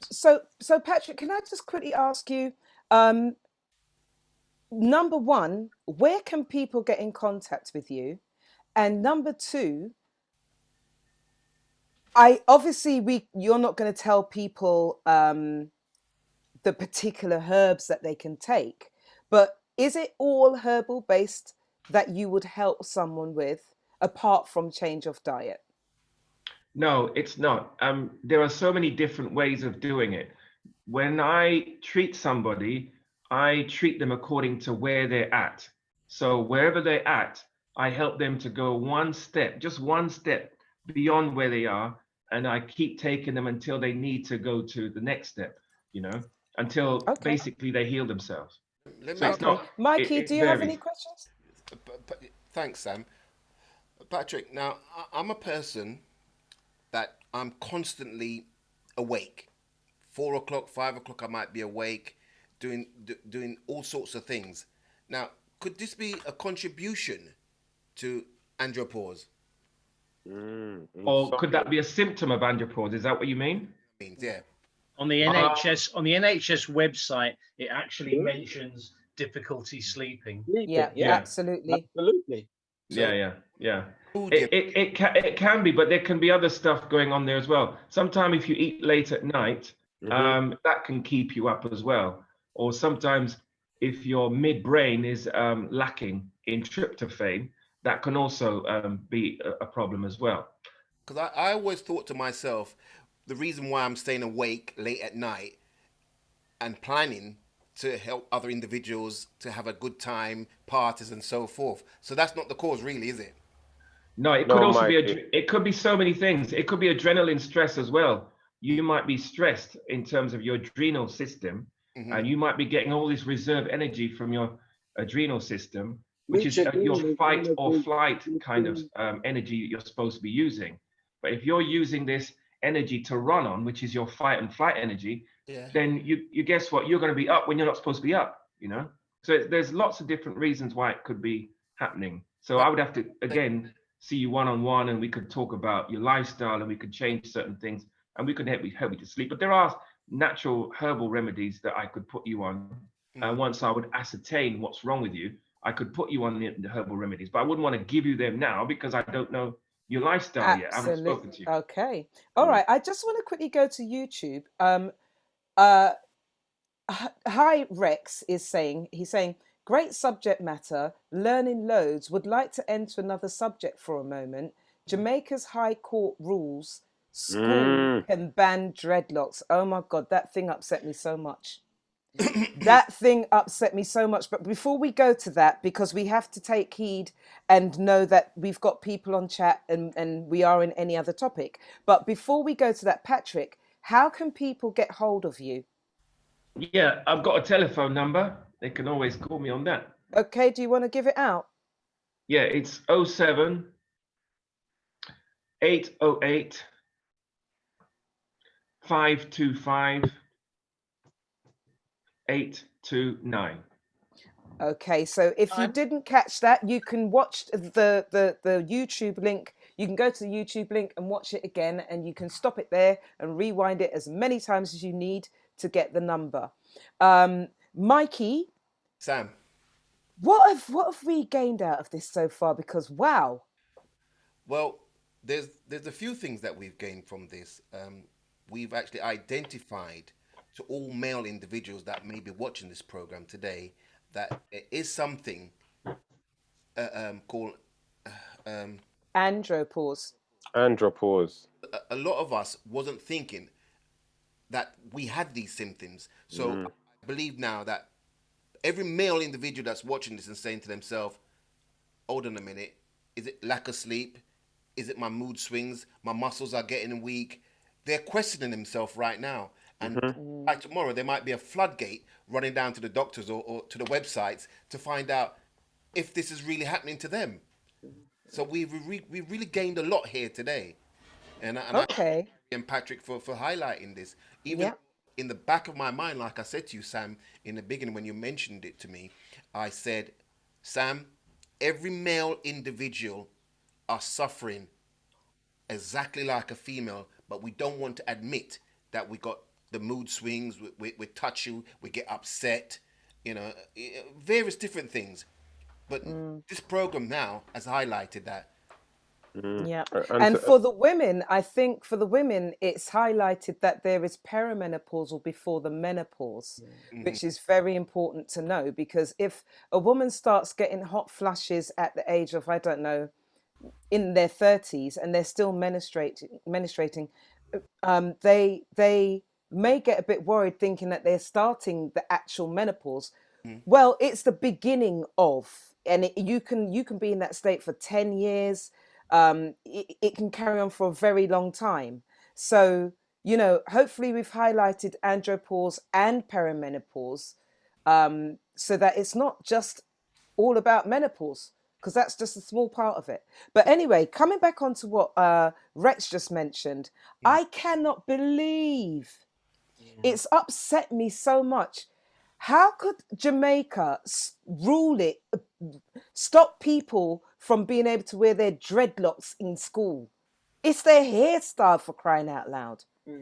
So Patrick, can I just quickly ask you, number one, where can people get in contact with you? And number two, you're not going to tell people the particular herbs that they can take, but is it all herbal based that you would help someone with, apart from change of diet? No, it's not. There are so many different ways of doing it. When I treat somebody, I treat them according to where they're at. So wherever they're at, I help them to go just one step beyond where they are. And I keep taking them until they need to go to the next step, until basically they heal themselves. Mikey, do you have any questions? Thanks, Sam. Patrick, now I'm a person that I'm constantly awake. 4 o'clock, 5 o'clock, I might be awake, doing all sorts of things. Now, could this be a contribution to andropause? Or could that be a symptom of andropause? Is that what you mean? Means, yeah. On the Uh, NHS website, it actually mentions difficulty sleeping. Yeah, Yeah. absolutely. Absolutely. Yeah. It can be, but there can be other stuff going on there as well. Sometimes if you eat late at night, that can keep you up as well. Or sometimes if your midbrain is lacking in tryptophan, that can also be a problem as well. Because I always thought to myself, the reason why I'm staying awake late at night and planning to help other individuals to have a good time, parties and so forth. So that's not the cause, really, is it? No, it could also be it could be so many things. It could be adrenaline stress as well. You might be stressed in terms of your adrenal system, and you might be getting all this reserve energy from your adrenal system, which is your fight or flight kind of energy you're supposed to be using. But if you're using this energy to run on, which is your fight and flight energy, then you guess what? You're going to be up when you're not supposed to be up, you know? So there's lots of different reasons why it could be happening. So I would have to, again, see you one-on-one, and we could talk about your lifestyle, and we could change certain things, and we could help you to sleep. But there are natural herbal remedies that I could put you on. And once I would ascertain what's wrong with you, I could put you on the herbal remedies. But I wouldn't want to give you them now because I don't know your lifestyle yet. I haven't spoken to you. Okay. All right. I just want to quickly go to YouTube. Hi Rex is saying, he's saying, great subject matter, learning loads, would like to enter another subject for a moment. Jamaica's High Court rules school can ban dreadlocks. Oh my God, that thing upset me so much. That thing upset me so much. But before we go to that, because we have to take heed and know that we've got people on chat and we are in any other topic. But before we go to that, Patrick, how can people get hold of you? Yeah, I've got a telephone number. They can always call me on that. Okay, do you want to give it out? Yeah, it's 07 808 525 829. Okay, so if you didn't catch that, you can watch the YouTube link. You can go to the YouTube link and watch it again, and you can stop it there and rewind it as many times as you need to get the number. Mikey, Sam, what have we gained out of this so far? Because wow. Well, there's a few things that we've gained from this. We've actually identified to all male individuals that may be watching this program today that there is something called andropause. Andropause. A lot of us wasn't thinking that we had these symptoms. So I believe now that every male individual that's watching this and saying to themselves, hold on a minute, is it lack of sleep? Is it my mood swings? My muscles are getting weak. They're questioning themselves right now. And by tomorrow, there might be a floodgate running down to the doctors or to the websites to find out if this is really happening to them. So we really gained a lot here today. I thank you and Patrick for highlighting this. Even in the back of my mind, like I said to you, Sam, in the beginning when you mentioned it to me, I said, Sam, every male individual are suffering exactly like a female, but we don't want to admit that we got the mood swings, we touch you, we get upset, various different things. But this program now has highlighted that. Yeah. And for the women, I think for the women, it's highlighted that there is perimenopausal before the menopause, which is very important to know, because if a woman starts getting hot flushes at the age of, I don't know, in their 30s and they're still menstruating, they may get a bit worried thinking that they're starting the actual menopause. Well, it's the beginning of, and you can be in that state for 10 years. It can carry on for a very long time. So, hopefully we've highlighted andropause and perimenopause, so that it's not just all about menopause. because that's just a small part of it. But anyway, coming back onto what Rex just mentioned, I cannot believe it's upset me so much. How could Jamaica rule it, stop people from being able to wear their dreadlocks in school? It's their hairstyle, for crying out loud. Not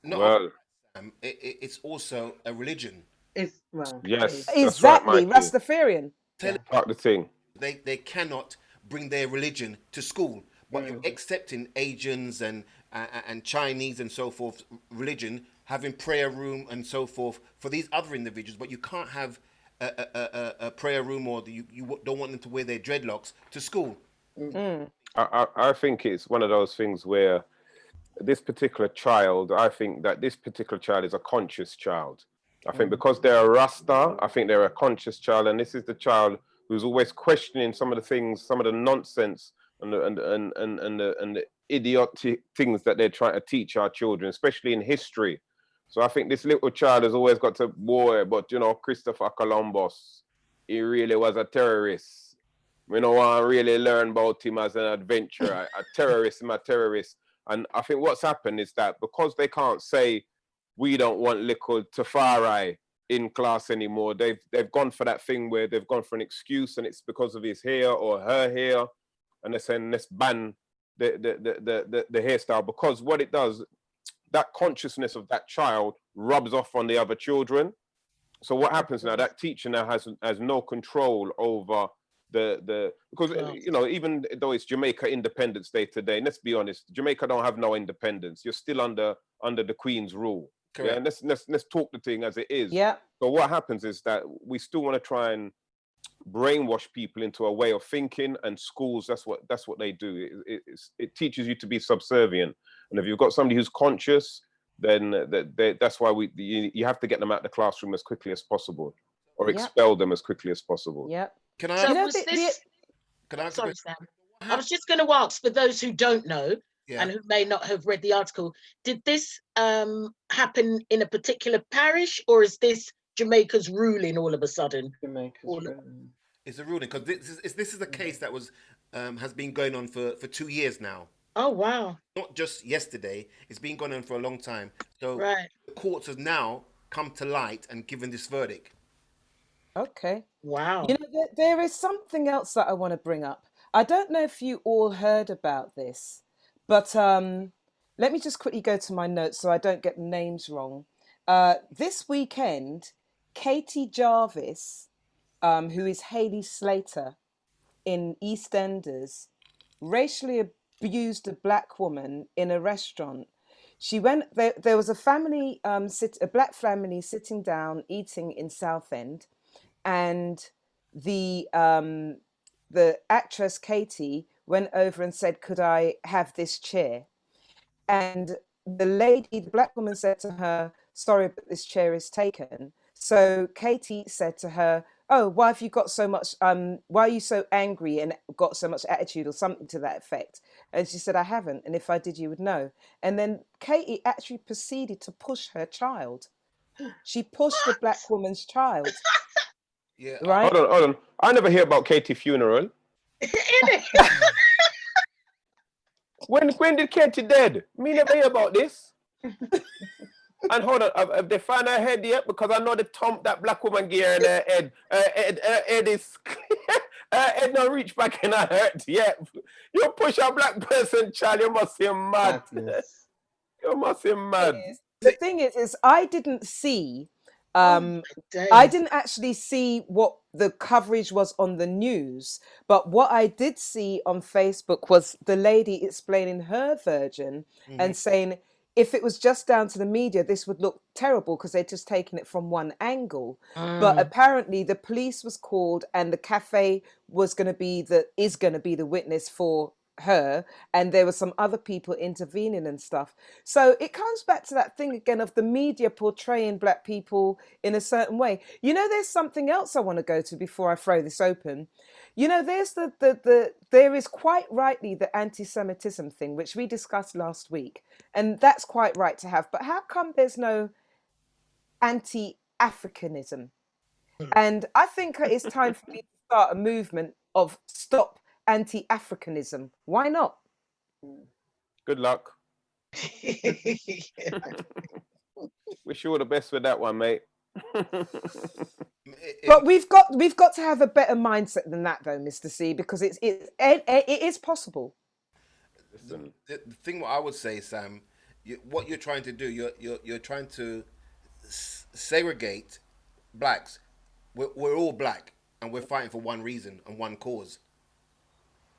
only Well, that, Sam, it's also a religion. It's well, yes, that's right, Exactly, Mikey. Rastafarian. Tell Part the thing. they cannot bring their religion to school, but you're accepting Asians and Chinese and so forth religion having prayer room and so forth for these other individuals, but you can't have a prayer room, or you don't want them to wear their dreadlocks to school. I think it's one of those things where this particular child, I think that this particular child is a conscious child. I think because they're a Rasta, I think they're a conscious child, and this is the child who's always questioning some of the things, some of the nonsense and the idiotic things that they're trying to teach our children, especially in history. So I think this little child has always got to, boy, but you know, Christopher Columbus, he really was a terrorist. We don't want to really learn about him as an adventurer, a terrorist, a terrorist. And I think what's happened is that because they can't say we don't want little Tafari in class anymore, they've gone for that thing where they've gone for an excuse, and it's because of his hair or her hair, and they're saying let's ban the hairstyle, because what it does, that consciousness of that child rubs off on the other children. So what happens now? That teacher now has no control over because you know, even though it's Jamaica Independence Day today, and let's be honest, Jamaica don't have no independence. You're still under the Queen's rule. Correct. Yeah, and let's talk the thing as it is. Yeah. So what happens is that we still want to try and brainwash people into a way of thinking, and schools, that's what they do. It teaches you to be subservient, and if you've got somebody who's conscious, then that's why you have to get them out of the classroom as quickly as possible, or expel them as quickly as possible. Yep. Can I? So You know, was this? Can I ask a Sorry, question? Sam. I was just going to ask, for those who don't know Yeah. and who may not have read the article, did this happen in a particular parish, or is this Jamaica's ruling all of a sudden? It's a ruling, because this is a case that was has been going on for 2 years now. Oh wow! Not just yesterday; it's been going on for a long time. So Right. the courts have now come to light and given this verdict. Okay. Wow. You know, there is something else that I want to bring up. I don't know if you all heard about this, but let me just quickly go to my notes so I don't get the names wrong. This weekend, Katie Jarvis, who is Hayley Slater in EastEnders, racially abused a black woman in a restaurant. She went there. There was a family, a black family sitting down eating in Southend, and the actress Katie went over and said, "Could I have this chair?" And the black woman said to her, "Sorry, but this chair is taken." So Katie said to her, "Oh, why have you got so much, why are you so angry and got so much attitude," or something to that effect. And she said, "I haven't. And if I did, you would know." And then Katie actually proceeded to push her child. She pushed the black woman's child. Yeah. Right? Hold on. I never hear about Katie's funeral. When did Katie dead? Me never hear about this. And hold on, have they found her head yet? Because I know the thump that black woman gave her in her head. Her head is her head not reach back in her hurt yet. You push a black person, child, you must be mad. You must be mad. The thing is I didn't see Oh I didn't actually see what the coverage was on the news, but what I did see on Facebook was the lady explaining her version and saying if it was just down to the media, this would look terrible because they're just taking it from one angle. But apparently the police was called and the cafe is going to be the witness for her, and there were some other people intervening and stuff. So it comes back to that thing again of the media portraying black people in a certain way. You know, there's something else I want to go to before I throw this open. You know, there's there is quite rightly the anti-Semitism thing, which we discussed last week, and that's quite right to have. But how come there's no anti-Africanism? And I think it's time for me to start a movement of stop anti-Africanism. Why not? Good luck. Wish you all the best with that one, mate. But we've got to have a better mindset than that, though, Mr. C, because it is possible. Listen, The thing what I would say, Sam, what you're trying to do, you're trying to segregate blacks. We're all black, and we're fighting for one reason and one cause.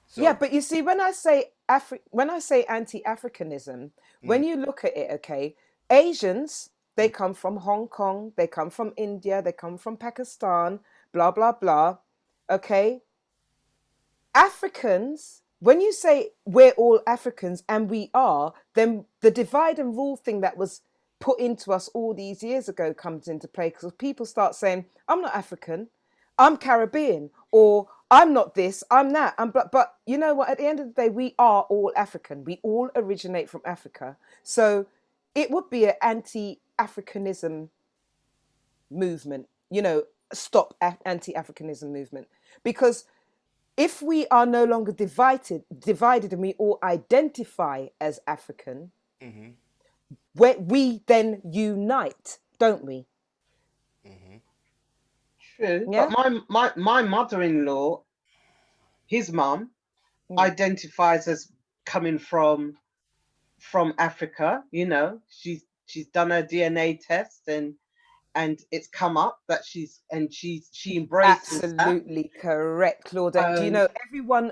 So, Yeah, but you see, when I say anti-Africanism, when you look at it, okay, Asians, they come from Hong Kong, they come from India, they come from Pakistan, blah blah blah. Okay, Africans, when you say we're all Africans, and we are, then the divide and rule thing that was put into us all these years ago comes into play, because people start saying, I'm not African, I'm Caribbean, or I'm not this, I'm that. But you know what? At the end of the day, we are all African. We all originate from Africa. So it would be an anti-Africanism movement, stop anti-Africanism movement. Because if we are no longer divided and we all identify as African, we then unite, don't we? True, Yeah. but my mother-in-law, his mum, identifies as coming from Africa. She's done her DNA test and it's come up that she embraces that. Absolutely correct, Claudette. Do you know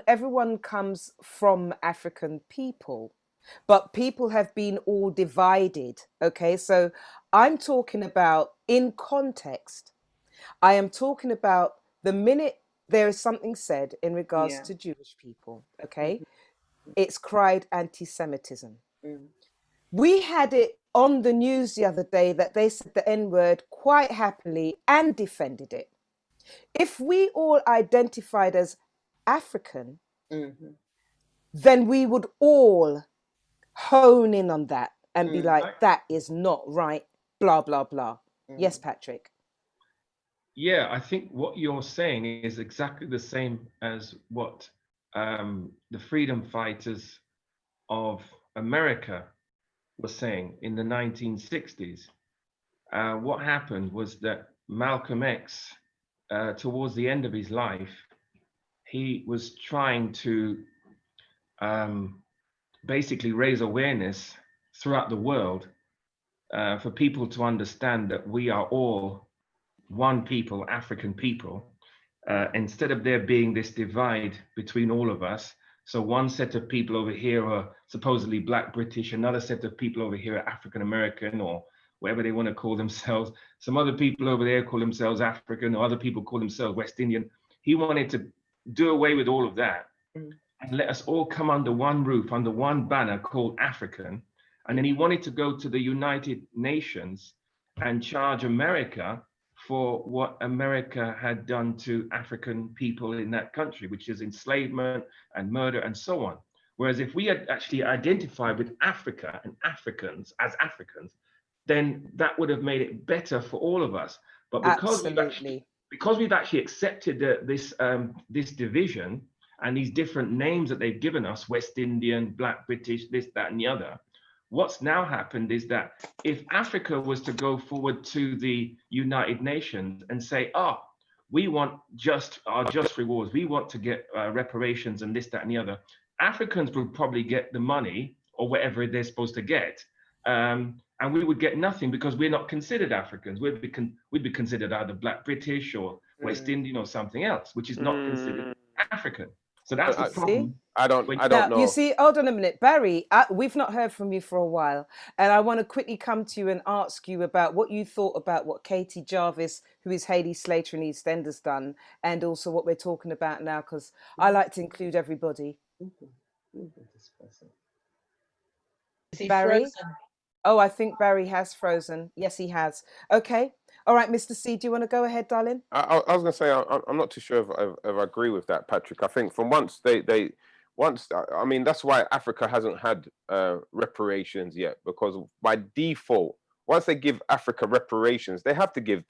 everyone comes from African people, but people have been all divided. Okay, so I'm talking about in context. I am talking about the minute there is something said in regards Yeah. to Jewish people. Okay, it's cried anti-Semitism. We had it on the news the other day that they said the N-word quite happily and defended it. If we all identified as African, then we would all hone in on that and be like, that is not right, blah, blah, blah. Yes, Patrick. Yeah, I think what you're saying is exactly the same as what the freedom fighters of America were saying in the 1960s. What happened was that Malcolm X, towards the end of his life, he was trying to basically raise awareness throughout the world for people to understand that we are all one people, African people, instead of there being this divide between all of us. So one set of people over here are supposedly Black British, another set of people over here are African American, or whatever they want to call themselves. Some other people over there call themselves African, or other people call themselves West Indian. He wanted to do away with all of that and let us all come under one roof, under one banner called African. And then he wanted to go to the United Nations and charge America for what America had done to African people in that country, which is enslavement and murder and so on. Whereas if we had actually identified with Africa and Africans as Africans, then that would have made it better for all of us. But because we've actually accepted this division and these different names that they've given us, West Indian, Black British, this, that, and the other, what's now happened is that if Africa was to go forward to the United Nations and say, we want our just rewards, we want to get reparations and this, that, and the other, Africans would probably get the money or whatever they're supposed to get. And we would get nothing because we're not considered Africans. We'd be considered either Black British or West Indian or something else, which is not considered African. So that's the problem. I don't know. You see, hold on a minute, Barry, we've not heard from you for a while. And I want to quickly come to you and ask you about what you thought about what Katie Jarvis, who is Hayley Slater in EastEnders, done, and also what we're talking about now, because I like to include everybody. Is he Barry? frozen? Oh, I think Barry has frozen. Yes, he has. Okay. All right, Mr. C, do you want to go ahead, darling? I was going to say, I'm not too sure if I agree with that, Patrick. I think from once I mean, that's why Africa hasn't had reparations yet, because by default, once they give Africa reparations, they have to give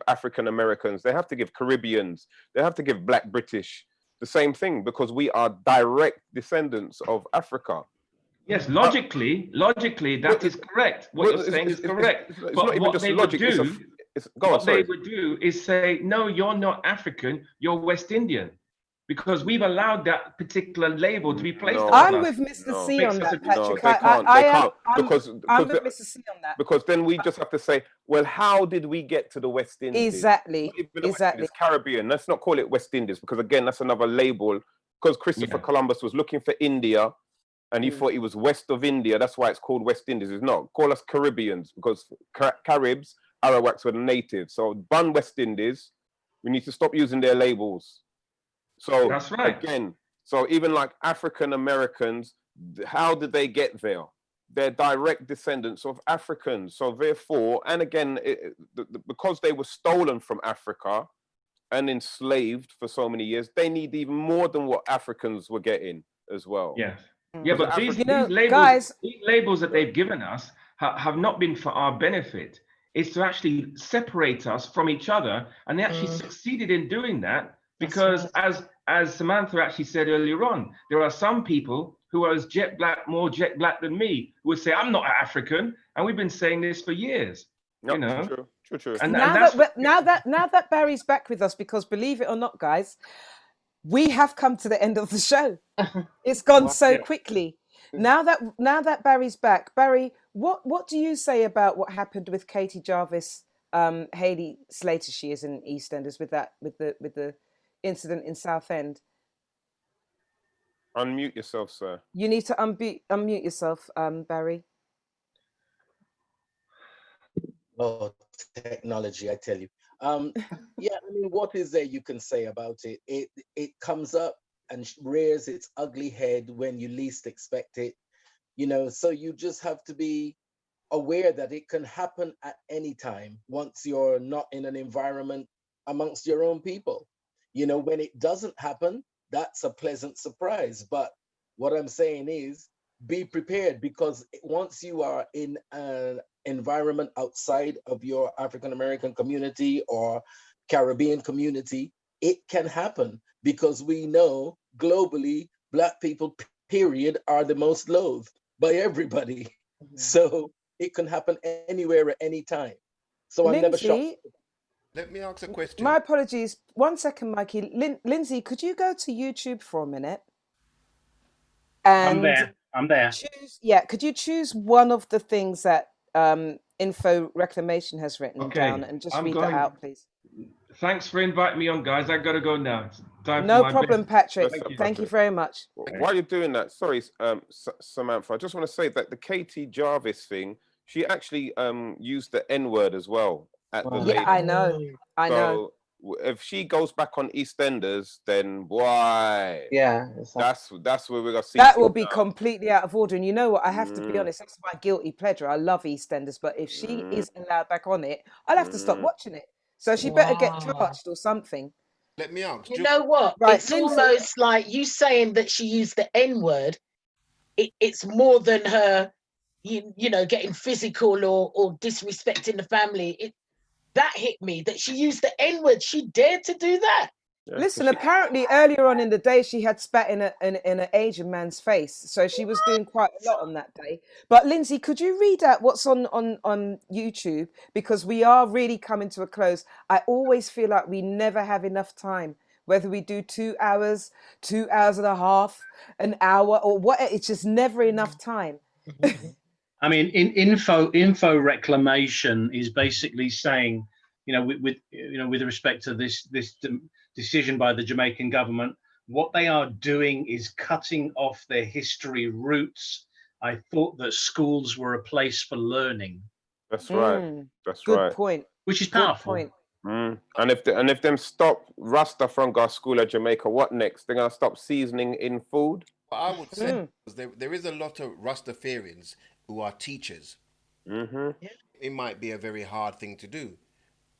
African Americans, they have to give Caribbeans, they have to give Black British the same thing because we are direct descendants of Africa. Yes, logically, that is correct. What you're saying is correct. It's But not even what just they logic. would do, Go on, would do is say, no, you're not African, you're West Indian, because we've allowed that particular label to be placed on I'm us. with Mr. C Makes on us that, a Patrick. they can't. They can't because I'm with Mr. C on that. because then we just have to say, well, how did we get to the West Indies? Exactly. Not even the West Indies, Caribbean. Let's not call it West Indies because again, that's another label. Because Christopher Columbus was looking for India, and he thought he was west of India. That's why it's called West Indies. It's not. Call us Caribbeans because Caribs, Arawaks were the natives. So Bun West Indies, we need to stop using their labels. So that's right. Again, so even like African Americans, how did they get there? They're direct descendants of Africans. So therefore, and again, because they were stolen from Africa and enslaved for so many years, they need even more than what Africans were getting as well. Yes. Yeah, but these labels that they've given us have not been for our benefit. It's to actually separate us from each other, and they actually succeeded in doing that because, as Samantha actually said earlier on, there are some people who are more jet black than me who would say, "I'm not African," and we've been saying this for years. Yep, you know, true. And now that Barry's back with us, because believe it or not, guys, we have come to the end of the show. It's gone so quickly. Now that Barry's back, Barry, what do you say about what happened with Katie Jarvis, Hayley Slater, she is in EastEnders, with the incident in Southend? Unmute yourself, sir. You need to unmute yourself, Barry. Oh, technology, I tell you. Yeah, I mean, what is there you can say about it? It comes up and rears its ugly head when you least expect it. You know, so you just have to be aware that it can happen at any time once you're not in an environment amongst your own people. You know, when it doesn't happen, that's a pleasant surprise. But what I'm saying is be prepared, because once you are in an environment outside of your African American community or Caribbean community, it can happen, because we know globally Black people, period, are the most loathed by everybody. So it can happen anywhere at any time. So I'm never shocked. Let me ask a question. My apologies. 1 second, Mikey. Lindsay, could you go to YouTube for a minute? And I'm there. Could you choose one of the things that Info Reclamation has written down and just read that out, please? Thanks for inviting me on, guys. I gotta go now. No problem, Patrick. Thank you very much. While you're doing that, sorry, Samantha, I just want to say that the Katie Jarvis thing, she actually used the N-word as well at the label. I know. I know. If she goes back on EastEnders, then why? Yeah, that's where we're gonna see. That will be completely out of order. And you know what? I have to be honest. That's my guilty pleasure. I love EastEnders, but if she is allowed back on it, I'll have to stop watching it. So she better get charged or something. Let me ask. You know what? Right, it's almost like you saying that she used the N-word. It's more than her, you know, getting physical or disrespecting the family. That hit me, that she used the N-word. She dared to do that. Listen, apparently earlier on in the day, she had spat in an Asian man's face. So she was doing quite a lot on that day. But Lindsay, could you read out what's on YouTube? Because we are really coming to a close. I always feel like we never have enough time, whether we do 2 hours, 2 hours and a half, an hour, or what. It's just never enough time. I mean, info reclamation is basically saying, you know, with respect to this decision by the Jamaican government, what they are doing is cutting off their history roots. I thought that schools were a place for learning. That's right. That's Good right. point. Which is Good powerful. point. And if them stop Rasta from our school at Jamaica, what next? They're gonna stop seasoning in food? I would say there is a lot of Rastafarians who are teachers. It might be a very hard thing to do,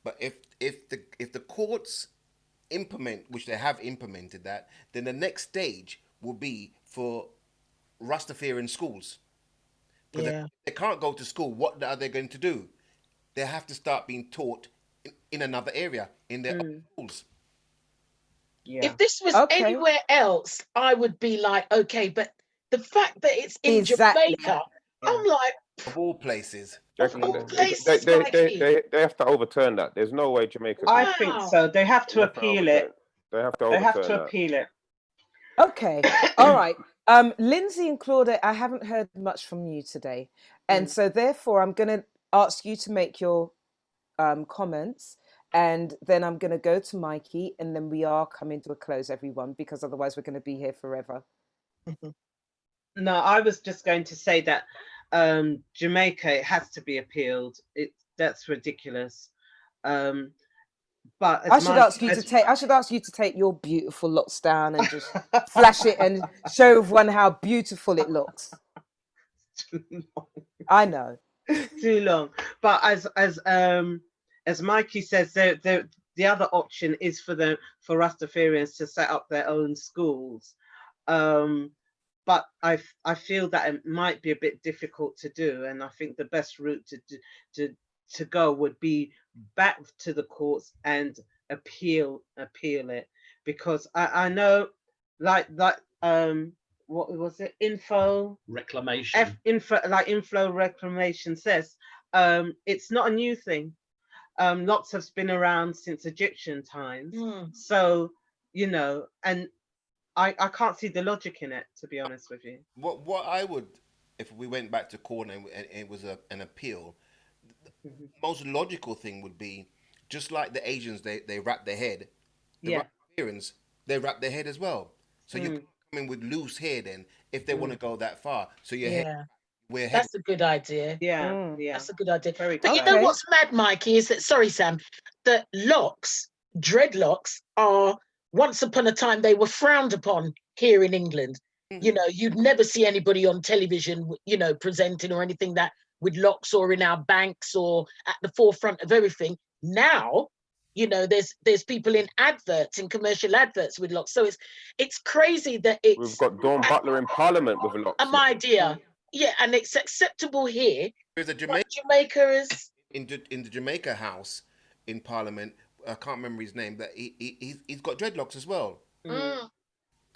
but if the courts implement, which they have implemented that, then the next stage will be for Rastafarian schools. Because they can't go to school. What are they going to do? They have to start being taught in another area, in their own schools. Yeah. If this was Okay. anywhere else, I would be like, okay, but the fact that it's in Exactly. Jamaica, Yeah. I'm like, Of all places. of They, all they, they, places, they, they, Mikey. they, they have to overturn that. There's no way Jamaica I can. think Wow. so. They have They to have to appeal it. overturn. They have to They have overturn to that. appeal it. Okay. All right. Lindsay and Claudia, I haven't heard much from you today. And so therefore I'm going to ask you to make your comments, and then I'm going to go to Mikey, and then we are coming to a close, everyone, because otherwise we're going to be here forever. No, I was just going to say that Jamaica, it has to be appealed. That's ridiculous. But I should ask you to take your beautiful locks down and just flash it and show everyone how beautiful it looks. I know. Too long. But as Mikey says, the other option is for Rastafarians to set up their own schools. But I feel that it might be a bit difficult to do, and I think the best route to go would be back to the courts and appeal it, because I know like what was it, Reclamation. info reclamation says it's not a new thing. Lots have been around since Egyptian times. So and I can't see the logic in it, to be honest with you. What I would, if we went back to court and it was an appeal, most logical thing would be just like the Asians, they wrap their head, the Yeah. Rastafarians, they wrap their head as well. So you come in with loose hair then if they want to go that far. So your head, we're head. That's a good idea. Yeah. That's a good idea. Very But good you know idea. what's mad, Mikey, is that, sorry, Sam, that dreadlocks are, once upon a time, they were frowned upon here in England. You know, you'd never see anybody on television, presenting or anything that with locks, or in our banks, or at the forefront of everything. Now, there's people in adverts, in commercial adverts with locks. So it's crazy that We've it's got Dawn Butler in Parliament with locks. an idea. Yeah, and it's acceptable here. There's a Jamaica is in the Jamaica House in Parliament. I can't remember his name, but he's got dreadlocks as well.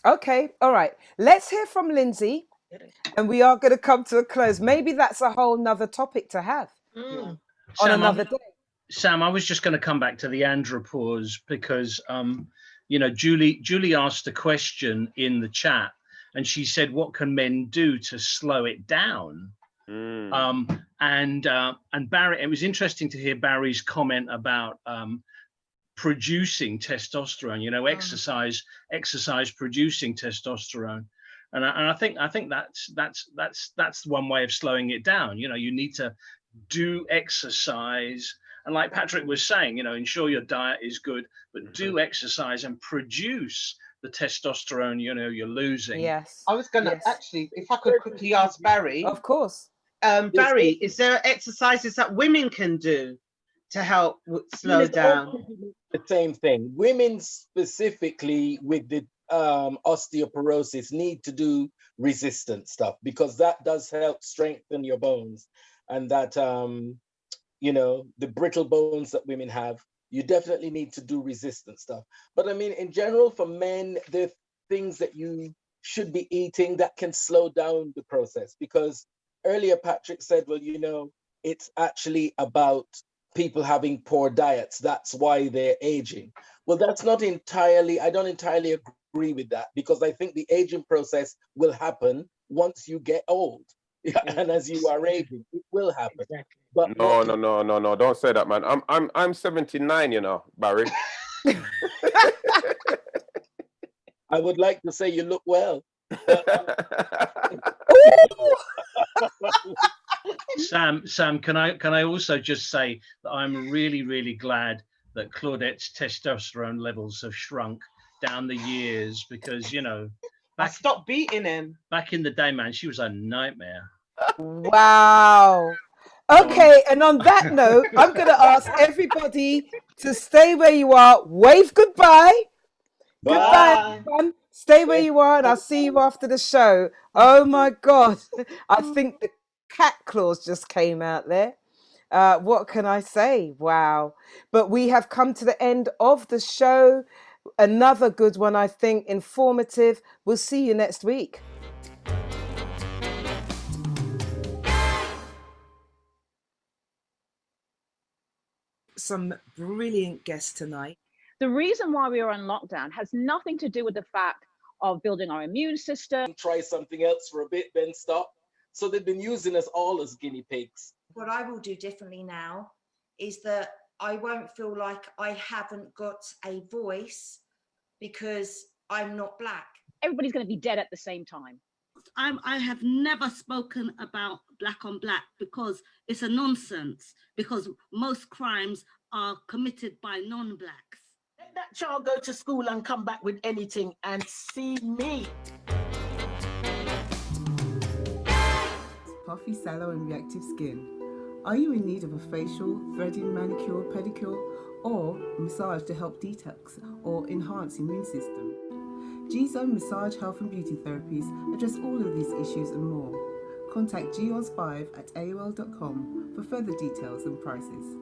Okay, all right. Let's hear from Lindsay, and we are going to come to a close. Maybe that's a whole nother topic to have on another day. Sam, I was just going to come back to the andropause because, Julie asked a question in the chat, and she said, "What can men do to slow it down?" And Barry, it was interesting to hear Barry's comment about producing testosterone. Exercise producing testosterone, and I think that's one way of slowing it down. You need to do exercise. And like Patrick was saying, ensure your diet is good, but do exercise and produce the testosterone, you're losing. Yes. I was going to actually, if I could quickly ask Barry. Of course. Barry, is there exercises that women can do to help slow down? The same thing. Women specifically with the osteoporosis need to do resistance stuff, because that does help strengthen your bones, and that the brittle bones that women have, you definitely need to do resistance stuff. But I mean, in general, for men, there are things that you should be eating that can slow down the process, because earlier Patrick said, well, it's actually about people having poor diets. That's why they're aging. Well, that's not entirely, I don't entirely agree with that, because I think the aging process will happen once you get old. And as you are aging, it will happen. But No, don't say that, man. I'm 79, Barry. I would like to say you look well. Sam, can I also just say that I'm really, really glad that Claudette's testosterone levels have shrunk down the years, because I stopped beating him. Back in the day, man, she was a nightmare. Wow. Okay, and on that note, I'm going to ask everybody to stay where you are. Wave goodbye. Bye. Goodbye, everyone. Stay where you are, and I'll see you after the show. Oh my God. I think the cat claws just came out there. What can I say? Wow. But we have come to the end of the show. Another good one, I think, informative. We'll see you next week. Some brilliant guests tonight. The reason why we are on lockdown has nothing to do with the fact of building our immune system. Try something else for a bit, then stop. So they've been using us all as guinea pigs. What I will do differently now is that I won't feel like I haven't got a voice because I'm not black. Everybody's going to be dead at the same time. I have never spoken about black on black because it's a nonsense, because most crimes are committed by non-blacks. Let that child go to school and come back with anything and see me. Puffy, sallow and reactive skin. Are you in need of a facial, threading, manicure, pedicure, or massage to help detox or enhance immune system? G-Zone Massage Health and Beauty Therapies address all of these issues and more. Contact goz5@aol.com for further details and prices.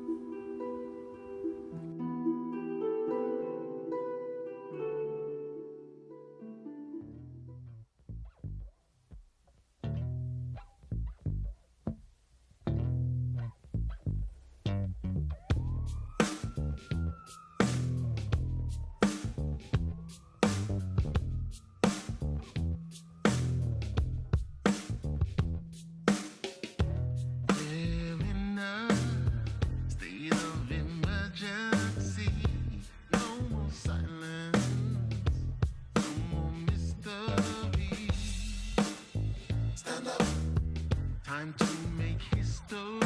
Time to make history.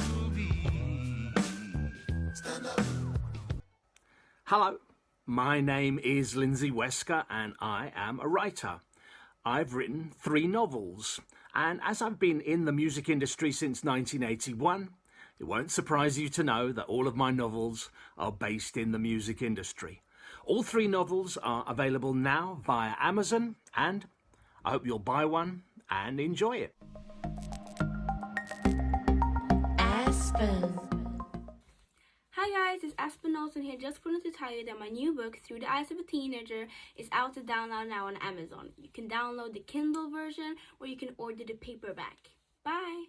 Stand up. Hello, my name is Lindsay Wesker and I am a writer. I've written 3 novels, and as I've been in the music industry since 1981, it won't surprise you to know that all of my novels are based in the music industry. All 3 novels are available now via Amazon, and I hope you'll buy one and enjoy it. Aspen. Hi guys, it's Aspen Olsen here. Just wanted to tell you that my new book, Through the Eyes of a Teenager, is out to download now on Amazon. You can download the Kindle version or you can order the paperback. Bye!